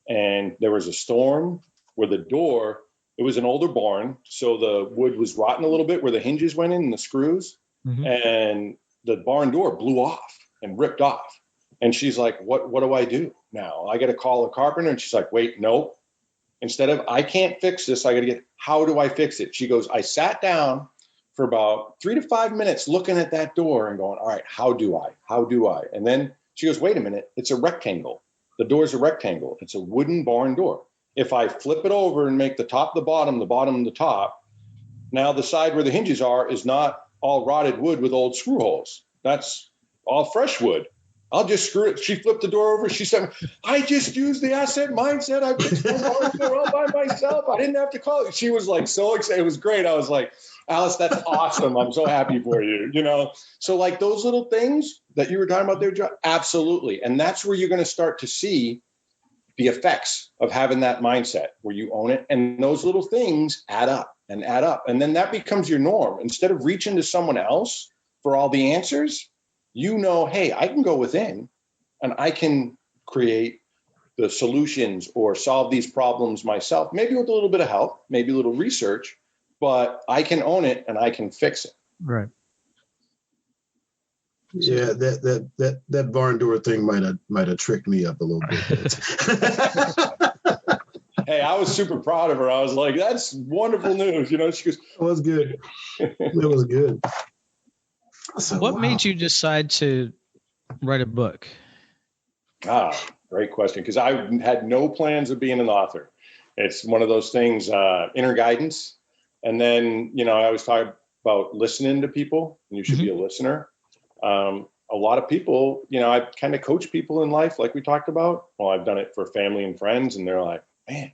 and there was a storm where the door, it was an older barn, so the wood was rotten a little bit where the hinges went in and the screws, and the barn door blew off and ripped off. And she's like, what do I do now? I got to call a carpenter. And she's like, wait, no. Instead of, I can't fix this, I got to how do I fix it? She goes, I sat down for about 3 to 5 minutes looking at that door and going, all right, how do I? And then she goes, wait a minute, it's a rectangle. The door's a rectangle. It's a wooden barn door. If I flip it over and make the top the bottom the top, now the side where the hinges are is not all rotted wood with old screw holes. That's all fresh wood. I'll just screw it. She flipped the door over. She said, I just used the asset mindset. I fixed my barn door all by myself. I didn't have to call it. She was like so excited. It was great. I was like, Alice, that's awesome. I'm so happy for you. So like those little things that you were talking about there, John, absolutely. And that's where you're going to start to see the effects of having that mindset where you own it. And those little things add up. And then that becomes your norm. Instead of reaching to someone else for all the answers, hey, I can go within and I can create the solutions or solve these problems myself, maybe with a little bit of help, maybe a little research, but I can own it and I can fix it. Right. Yeah, that barn door thing might have tricked me up a little bit. Hey, I was super proud of her. I was like, that's wonderful news. You know, she goes, it was good. It was good. So, What made you decide to write a book? Great question. Because I had no plans of being an author. It's one of those things, inner guidance. And then, you know, I always talk about listening to people, and you should be a listener. A lot of people, you know, I kind of coach people in life, like we talked about. Well, I've done it for family and friends, and they're like, man,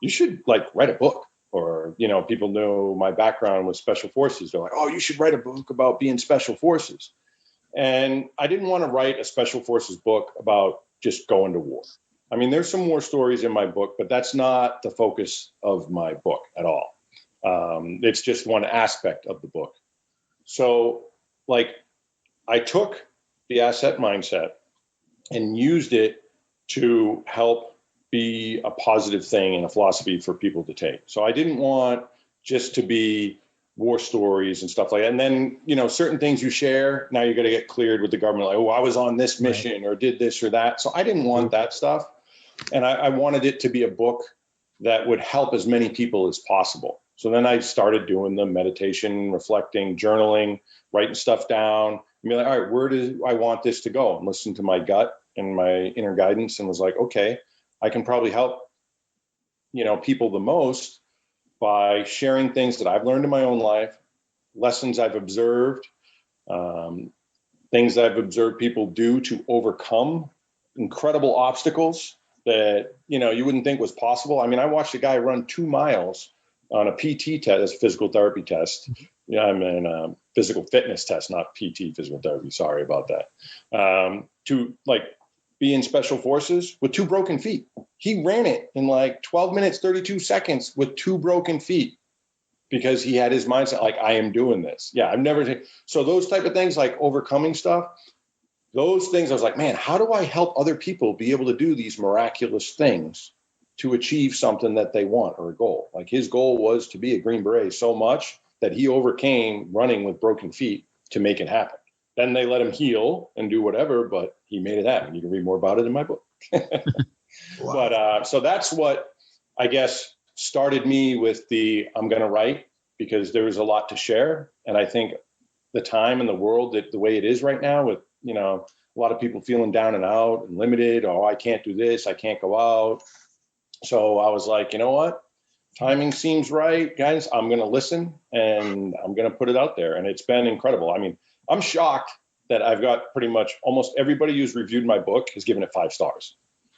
you should like write a book. Or, you know, people know my background with special forces. They're like, oh, you should write a book about being special forces. And I didn't want to write a special forces book about just going to war. I mean, there's some war stories in my book, but that's not the focus of my book at all. It's just one aspect of the book. So, like, I took the asset mindset and used it to help be a positive thing and a philosophy for people to take. So I didn't want just to be war stories and stuff like that. And then, you know, certain things you share, now you're going to get cleared with the government. Like, oh, I was on this mission or did this or that. So I didn't want that stuff. And I wanted it to be a book that would help as many people as possible. So then I started doing the meditation, reflecting, journaling, writing stuff down. I mean, like, all right, where do I want this to go? And listen to my gut and my inner guidance, and was like, okay, I can probably help, you know, people the most by sharing things that I've learned in my own life, lessons I've observed, things that I've observed people do to overcome incredible obstacles that, you know, you wouldn't think was possible. I mean, I watched a guy run 2 miles on a PT test, a physical therapy test. Yeah, I mean, physical fitness test, not PT, physical therapy. Sorry about that. To like be in special forces with 2 broken feet. He ran it in like 12 minutes, 32 seconds with 2 broken feet because he had his mindset like, I am doing this. Yeah, I've never. So those type of things, like overcoming stuff, those things, I was like, man, how do I help other people be able to do these miraculous things to achieve something that they want or a goal? Like his goal was to be a Green Beret so much that he overcame running with broken feet to make it happen. Then they let him heal and do whatever, but he made it happen. You can read more about it in my book. Wow. But so that's what I guess started me with I'm going to write, because there was a lot to share. And I think the time in the world, that the way it is right now, with, you know, a lot of people feeling down and out and limited. Oh, I can't do this. I can't go out. So I was like, you know what? Timing seems right, guys. I'm going to listen and I'm going to put it out there. And it's been incredible. I mean, I'm shocked that I've got pretty much almost everybody who's reviewed my book has given it 5 stars.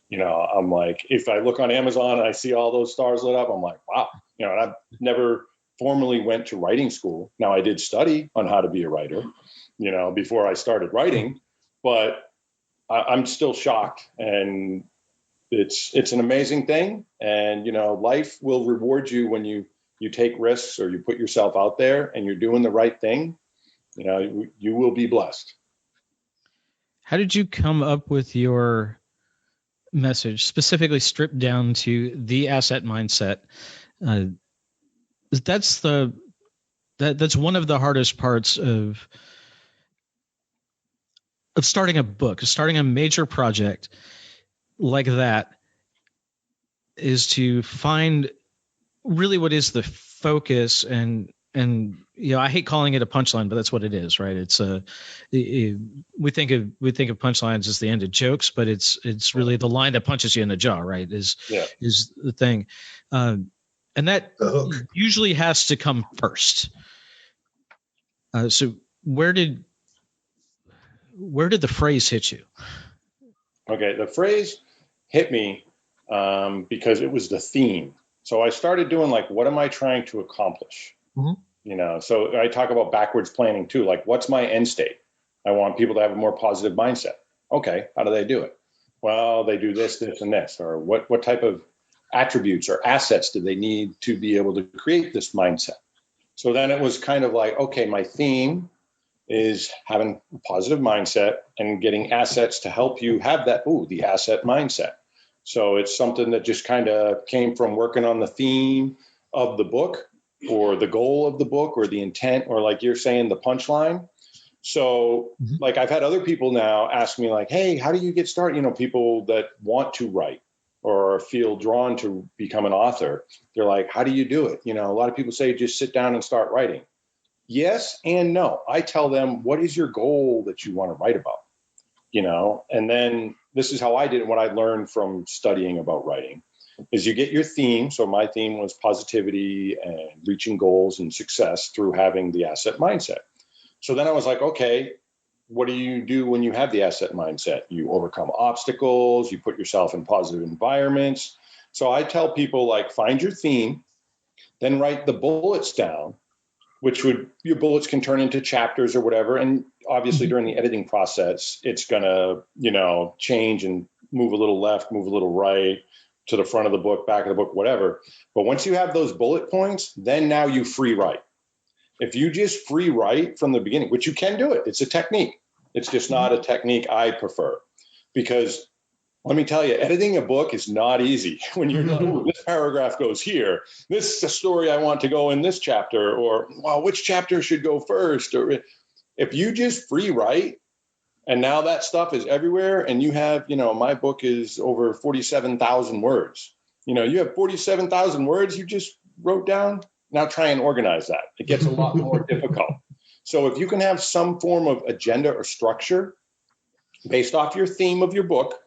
You know, I'm like, if I look on Amazon and I see all those stars lit up, I'm like, wow. You know, and I've never formally went to writing school. Now, I did study on how to be a writer, you know, before I started writing, but I'm still shocked. And it's an amazing thing. And, you know, life will reward you when you take risks or you put yourself out there and you're doing the right thing. You know, you will be blessed. How did you come up with your message, specifically stripped down to the asset mindset? That's one of the hardest parts of starting a book, starting a major project like that, is to find really what is the focus. And you know, I hate calling it a punchline, but that's what it is, right? It's we think of punchlines as the end of jokes, but it's really the line that punches you in the jaw, right? Is the thing, and that usually has to come first. So where did the phrase hit you? Okay, the phrase hit me because it was the theme. So I started doing like, what am I trying to accomplish? Mm-hmm. You know, so I talk about backwards planning too. Like, what's my end state? I want people to have a more positive mindset. Okay, how do they do it? Well, they do this, this, and this. Or what type of attributes or assets do they need to be able to create this mindset? So then it was kind of like, okay, my theme is having a positive mindset and getting assets to help you have that, the asset mindset. So it's something that just kind of came from working on the theme of the book or the goal of the book or the intent, or like you're saying, the punchline. So like I've had other people now ask me like, hey, how do you get started? You know, people that want to write or feel drawn to become an author. They're like, how do you do it? You know, a lot of people say just sit down and start writing. Yes and no. I tell them, what is your goal that you want to write about? You know, and then this is how I did it. What I learned from studying about writing is you get your theme. So my theme was positivity and reaching goals and success through having the asset mindset. So then I was like, okay, what do you do when you have the asset mindset? You overcome obstacles, you put yourself in positive environments. So I tell people like, find your theme, then write the bullets down, which would, your bullets can turn into chapters or whatever. And obviously during the editing process, it's going to, you know, change and move a little left, move a little right, to the front of the book, back of the book, whatever. But once you have those bullet points, then now you free write. If you just free write from the beginning, which you can do it, it's a technique. It's just not a technique I prefer, because let me tell you, editing a book is not easy. When you're like, oh, this paragraph goes here. This is a story I want to go in this chapter, or, well, which chapter should go first? Or if you just free write, and now that stuff is everywhere, and you have, you know, my book is over 47,000 words. You know, you have 47,000 words you just wrote down. Now try and organize that. It gets a lot more difficult. So if you can have some form of agenda or structure based off your theme of your book,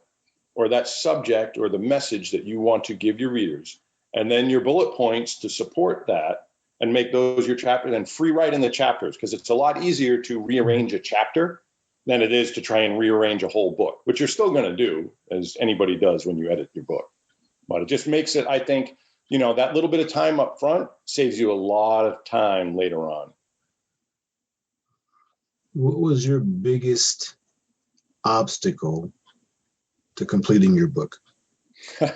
or that subject or the message that you want to give your readers, and then your bullet points to support that and make those your chapters, and free write in the chapters, because it's a lot easier to rearrange a chapter than it is to try and rearrange a whole book, which you're still going to do, as anybody does when you edit your book. But it just makes it, I think, you know, that little bit of time up front saves you a lot of time later on. What was your biggest obstacle to completing your book? All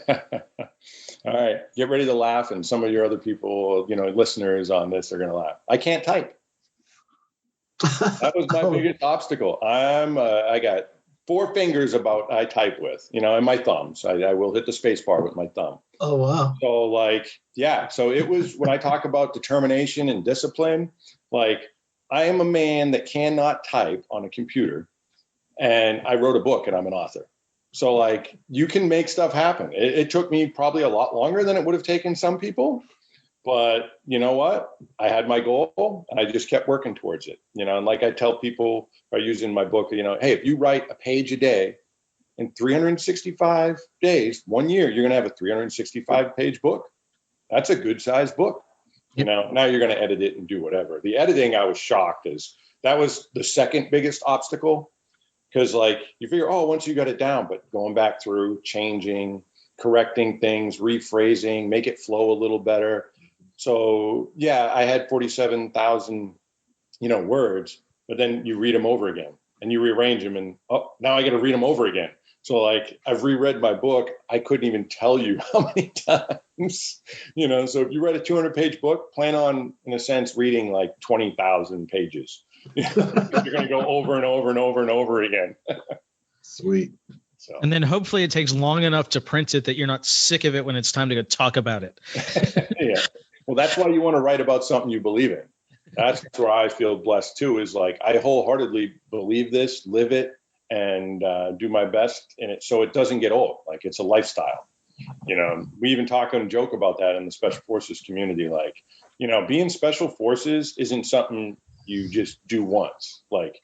right, get ready to laugh, and some of your other people, you know, listeners on this are going to laugh. I can't type. That was my biggest obstacle. I got 4 fingers about I type with, you know, and my thumbs. I will hit the space bar with my thumb. Oh, wow. So like, yeah. So it was, when I talk about determination and discipline, like I am a man that cannot type on a computer, and I wrote a book and I'm an author. So like, you can make stuff happen. It took me probably a lot longer than it would have taken some people. But you know what? I had my goal and I just kept working towards it. You know, and like I tell people by using my book, you know, hey, if you write a page a day in 365 days, 1 year, you're going to have a 365 page book. That's a good sized book. You know, now you're going to edit it and do whatever. The editing, I was shocked, as that was the second biggest obstacle. Because like you figure, oh, once you got it down, but going back through, changing, correcting things, rephrasing, make it flow a little better. So yeah, I had 47,000, you know, words, but then you read them over again and you rearrange them, and oh, now I got to read them over again. So like I've reread my book. I couldn't even tell you how many times, you know. So if you read a 200-page book, plan on, in a sense, reading like 20,000 pages. You're going to go over and over and over and over again. Sweet. So. And then hopefully it takes long enough to print it that you're not sick of it when it's time to go talk about it. Yeah. Well, that's why you want to write about something you believe in. That's where I feel blessed too, is like I wholeheartedly believe this, live it, and do my best in it, so it doesn't get old. Like it's a lifestyle. You know, we even talk and joke about that in the Special Forces community. Like, you know, being Special Forces isn't something you just do once. Like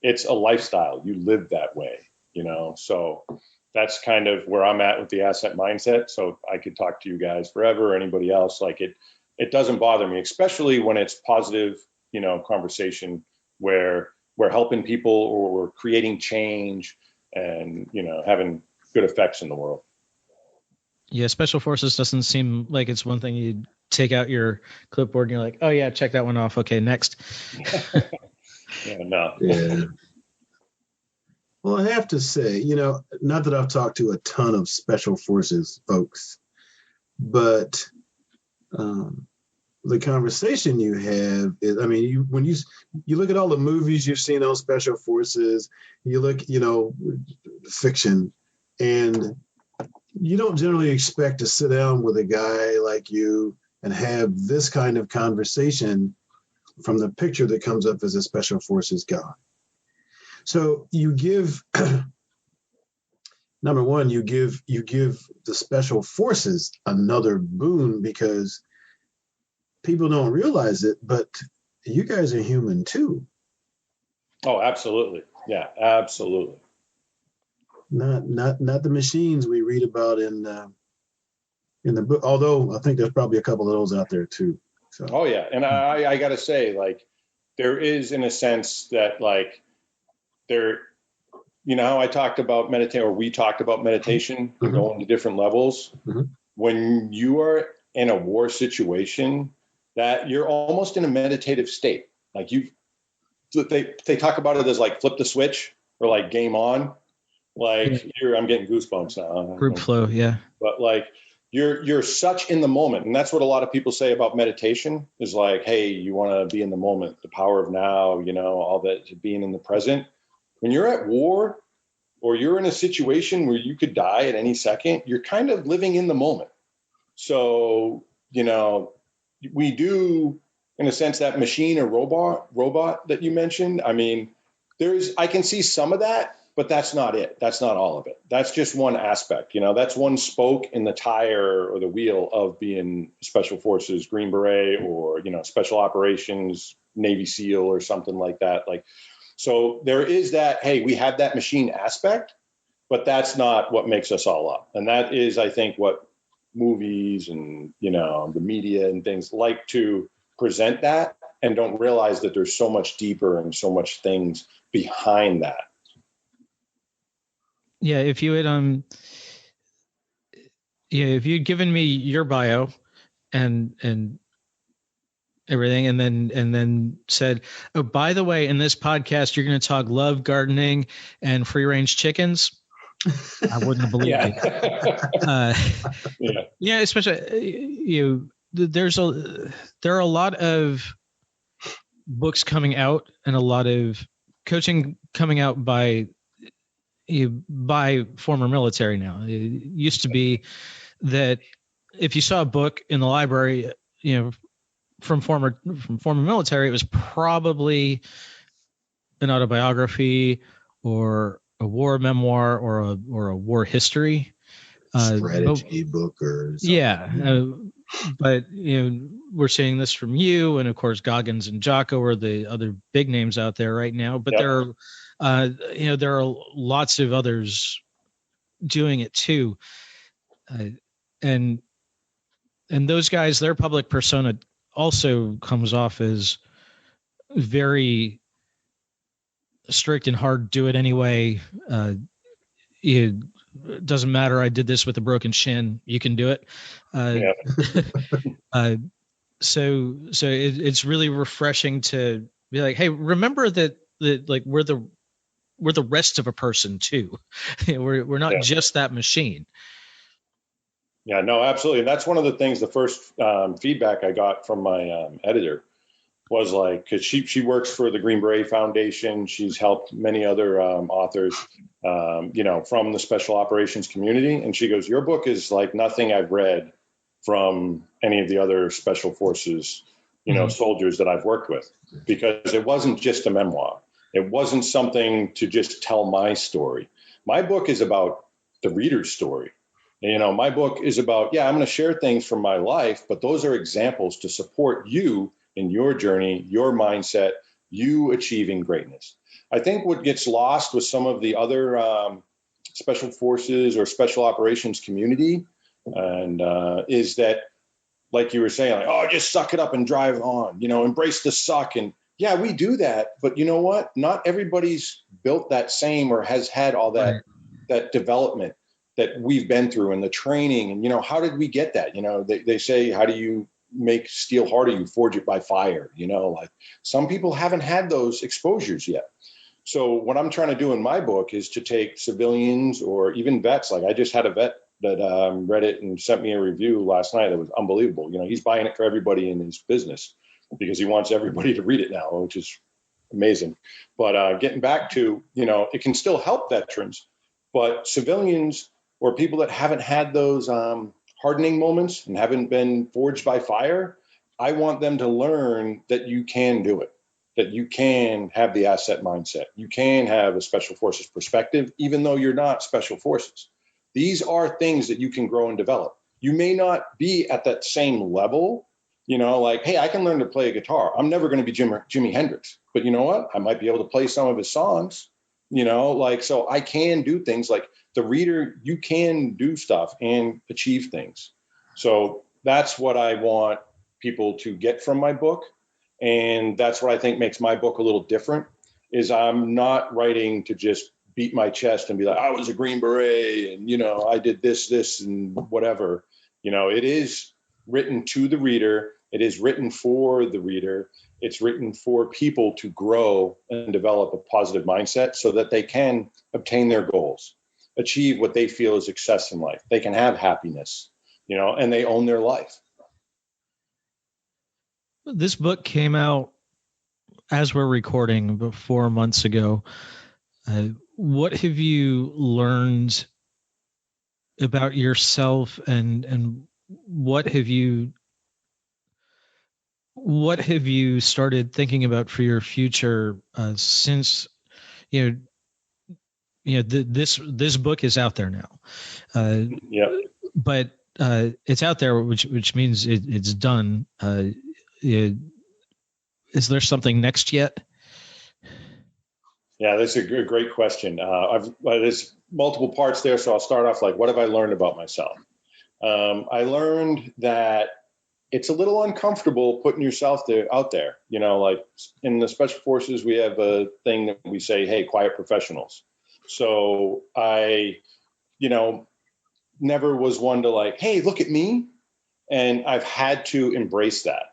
it's a lifestyle. You live that way, you know. So that's kind of where I'm at with the asset mindset. So I could talk to you guys forever, or anybody else. Like it doesn't bother me, especially when it's positive, you know, conversation where we're helping people or we're creating change and, you know, having good effects in the world. Yeah, Special Forces doesn't seem like it's one thing you take out your clipboard and you're like, oh yeah, check that one off. Okay, next. Yeah, no. Yeah. Well, I have to say, you know, not that I've talked to a ton of Special Forces folks, but the conversation you have is, I mean, when you look at all the movies you've seen on Special Forces, you look, you know, fiction, and You don't generally expect to sit down with a guy like you and have this kind of conversation from the picture that comes up as a special forces guy. So you give number one, you give the special forces another boon because people don't realize it, but you guys are human too. Oh, absolutely. Yeah, absolutely. Not the machines we read about in the book. Although I think there's probably a couple of those out there too. So. Oh yeah, and I got to say, like, there is, in a sense, that like there, you know how I talked about meditation, or we talked about meditation, Mm-hmm. going to different levels. Mm-hmm. When you are in a war situation, that you're almost in a meditative state. Like they talk about it as like flip the switch or like game on. Like I'm getting goosebumps now. Group flow, yeah. But like you're such in the moment, and that's what a lot of people say about meditation is like, hey, you want to be in the moment, the power of now, you know, all that, being in the present. When you're at war or you're in a situation where you could die at any second, you're kind of living in the moment. So, you know, we do, in a sense, that machine or robot that you mentioned. I mean, I can see some of that, but that's not it. That's not all of it. That's just one aspect. You know, that's one spoke in the tire or the wheel of being Special Forces, Green Beret, or, you know, Special Operations, Navy SEAL or something like that. Like, so there is that, hey, we have that machine aspect, but that's not what makes us all up. And that is, I think, what movies and, you know, the media and things like to present that, and don't realize that there's so much deeper and so much things behind that. Yeah, if you had if you'd given me your bio and everything, and then said, oh, by the way, in this podcast you're going to talk love, gardening, and free range chickens, I wouldn't have believed you. Yeah, especially there are a lot of books coming out and a lot of coaching coming out by former military now. It used to be that if you saw a book in the library, you know, from former military, it was probably an autobiography or a war memoir or a war history strategy book or something. Yeah, but you know, we're seeing this from you, and of course Goggins and Jocko are the other big names out there right now. But there are lots of others doing it too, and those guys, their public persona also comes off as very strict and hard. Do it anyway. It doesn't matter. I did this with a broken shin. You can do it. So it's really refreshing to be like, hey, remember that like we're the rest of a person too. we're not just that machine. Yeah, no, absolutely. And that's one of the things, the first feedback I got from my editor was like, because she works for the Green Beret Foundation. She's helped many other authors, you know, from the special operations community. And she goes, your book is like nothing I've read from any of the other special forces, you know, soldiers that I've worked with, because it wasn't just a memoir. It wasn't something to just tell my story. My book is about the reader's story. You know, my book is about, I'm going to share things from my life, but those are examples to support you in your journey, your mindset, you achieving greatness. I think what gets lost with some of the other special forces or special operations community and is that, like you were saying, like, oh, just suck it up and drive on, you know, embrace the suck. And yeah, we do that. But you know what? Not everybody's built that same or has had all that, that development that we've been through and the training. And, you know, how did we get that? You know, they say, how do you make steel harder? You forge it by fire. You know, like some people haven't had those exposures yet. So what I'm trying to do in my book is to take civilians or even vets. Like I just had a vet that read it and sent me a review last night. That was unbelievable. You know, he's buying it for everybody in his business because he wants everybody to read it now, which is amazing. But getting back to, you know, it can still help veterans, but civilians or people that haven't had those hardening moments and haven't been forged by fire, I want them to learn that you can do it, that you can have the asset mindset. You can have a special forces perspective, even though you're not special forces. These are things that you can grow and develop. You may not be at that same level, like, hey, I can learn to play a guitar. I'm never going to be Jimi Hendrix, but you know what? I might be able to play some of his songs, so I can do things like the reader. You can do stuff and achieve things. So that's what I want people to get from my book. And that's what I think makes my book a little different, is I'm not writing to just beat my chest and be like, I was a Green Beret and, I did this, and whatever. It is written to the reader. It is written for the reader. It's written for people to grow and develop a positive mindset so that they can obtain their goals, achieve what they feel is success in life. They can have happiness, and they own their life. This book came out as we're recording about 4 months ago. What have you learned about yourself, and what have you started thinking about for your future since this book is out there now? But it's out there, which means it's done. Is there something next yet? Yeah, that's a great question. There's multiple parts there, so I'll start off like, what have I learned about myself? I learned that it's a little uncomfortable putting yourself out there. Like in the Special Forces, we have a thing that we say, hey, quiet professionals. So I, never was one to like, hey, look at me. And I've had to embrace that.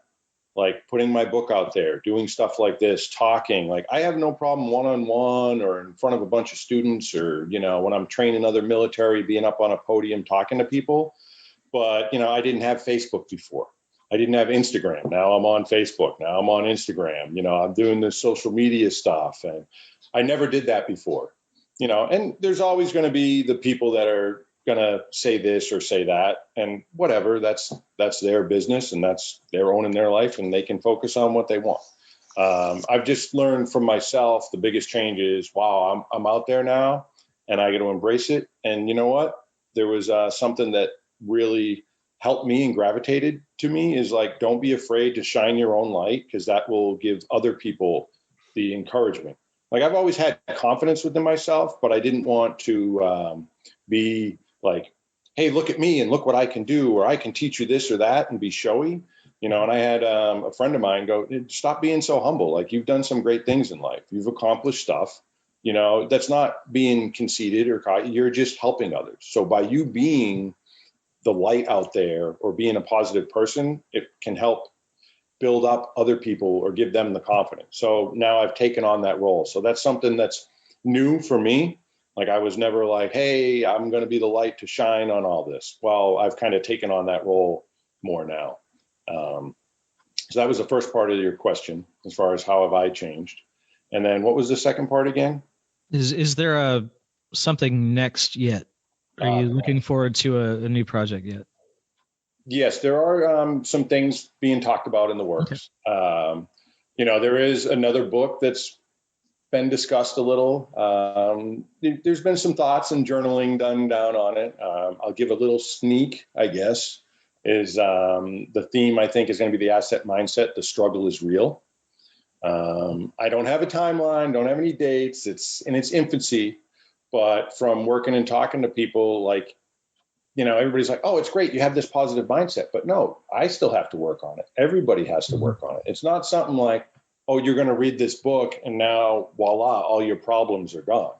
Like putting my book out there, doing stuff like this, talking. Like I have no problem one-on-one or in front of a bunch of students, or, when I'm training other military, being up on a podium, talking to people. But, I didn't have Facebook before. I didn't have Instagram. Now I'm on Facebook. Now I'm on Instagram. I'm doing this social media stuff. And I never did that before, and there's always going to be the people that are going to say this or say that, and whatever, that's their business, and that's their own in their life, and they can focus on what they want. I've just learned from myself, the biggest change is, wow, I'm out there now and I got to embrace it. And you know what? There was something that really helped me and gravitated to me is like, don't be afraid to shine your own light, because that will give other people the encouragement. Like I've always had confidence within myself, but I didn't want to be like, hey, look at me and look what I can do, or I can teach you this or that, and be showy, And I had a friend of mine go, stop being so humble. Like you've done some great things in life. You've accomplished stuff, that's not being conceited or cocky. You're just helping others. So by you being the light out there or being a positive person, it can help build up other people or give them the confidence. So now I've taken on that role. So that's something that's new for me. Like I was never like, hey, I'm going to be the light to shine on all this. Well, I've kind of taken on that role more now. So that was the first part of your question, as far as how have I changed. And then what was the second part again? Is there something next yet? Are you looking forward to a new project yet? Yes, there are some things being talked about in the works. Okay. There is another book that's been discussed a little. There's been some thoughts and journaling done down on it. I'll give a little sneak, I guess, is the theme, I think, is going to be the asset mindset. The struggle is real. I don't have a timeline, don't have any dates. It's in its infancy, but from working and talking to people, like, everybody's like, oh, it's great, you have this positive mindset. But no, I still have to work on it. Everybody has to work on it. It's not something like, oh, you're going to read this book and now, voila, all your problems are gone.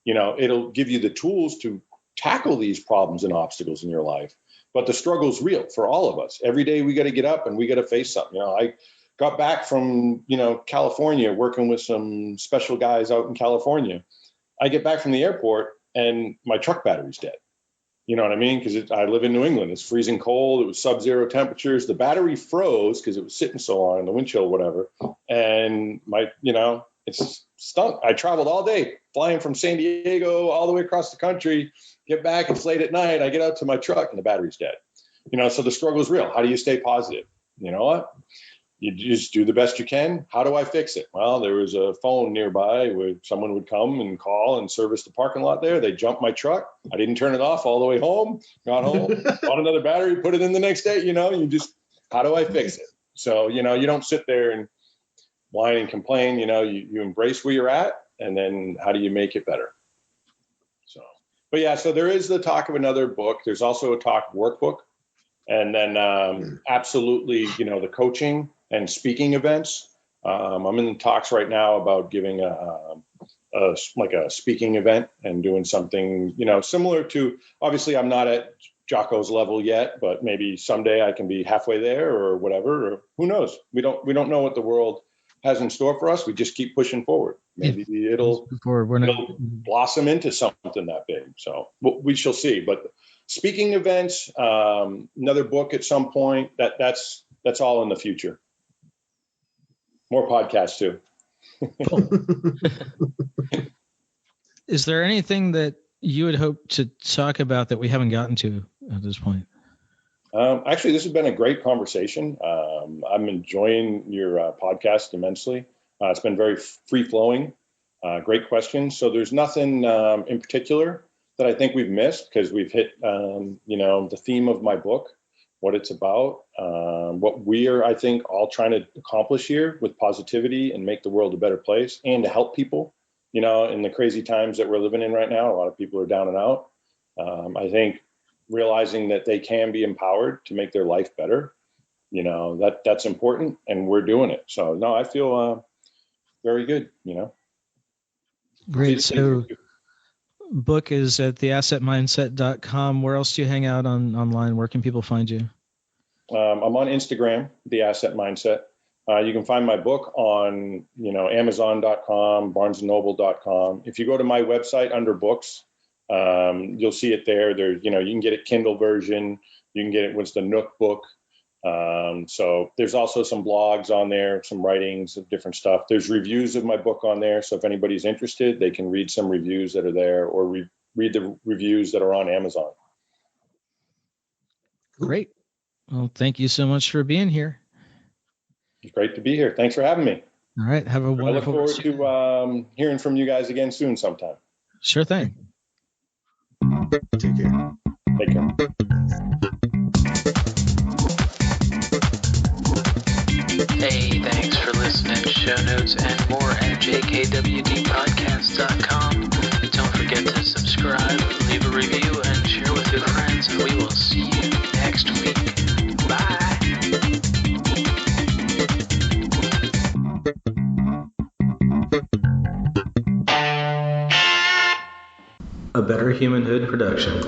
It'll give you the tools to tackle these problems and obstacles in your life. But the struggle is real for all of us. Every day we got to get up and we got to face something. I got back from, California, working with some special guys out in California. I get back from the airport and my truck battery's dead. You know what I mean? Because I live in New England. It's freezing cold. It was sub-zero temperatures. The battery froze because it was sitting so long in the windshield, whatever. And it's stunk. I traveled all day flying from San Diego all the way across the country, Get back. It's late at night. I get out to my truck and the battery's dead. So the struggle is real. How do you stay positive? You know what? You just do the best you can. How do I fix it? Well, there was a phone nearby where someone would come and call and service the parking lot there. They jumped my truck. I didn't turn it off all the way home. Got home, bought another battery, put it in the next day. How do I fix it? So, you don't sit there and whine and complain. You embrace where you're at, and then how do you make it better? So there is the talk of another book. There's also a talk workbook. And then absolutely, the coaching and speaking events. I'm in the talks right now about giving a speaking event and doing something, similar to, obviously I'm not at Jocko's level yet, but maybe someday I can be halfway there or whatever, or who knows? We don't know what the world has in store for us. We just keep pushing forward. Maybe it'll blossom into something that big. So we shall see. But speaking events, another book at some point, that's all in the future. More podcasts too. Is there anything that you would hope to talk about that we haven't gotten to at this point? Actually, this has been a great conversation. I'm enjoying your podcast immensely. It's been very free-flowing, great questions. So there's nothing in particular that I think we've missed, because we've hit, the theme of my book, what it's about, what we are, I think, all trying to accomplish here with positivity and make the world a better place and to help people, in the crazy times that we're living in right now. A lot of people are down and out. I think realizing that they can be empowered to make their life better, that's important, and we're doing it. So, no, I feel very good, Great. So book is at theassetmindset.com. Where else do you hang out online? Where can people find you? I'm on Instagram, The Asset Mindset. You can find my book on, Amazon.com, BarnesandNoble.com. If you go to my website under books, you'll see it there. You can get it Kindle version. You can get it with the Nook book. So there's also some blogs on there, some writings of different stuff. There's reviews of my book on there. So if anybody's interested, they can read some reviews that are there, or read the reviews that are on Amazon. Great. Well, thank you so much for being here. It's great to be here. Thanks for having me. All right. Have a wonderful I look forward to hearing from you guys again soon sometime. Sure thing. Take care. Take care. Hey, thanks for listening. Show notes and more at jkwdpodcast.com. Don't forget to subscribe, leave a review, and share with your friends, and we will see you next week. Bye. A Better Humanhood production.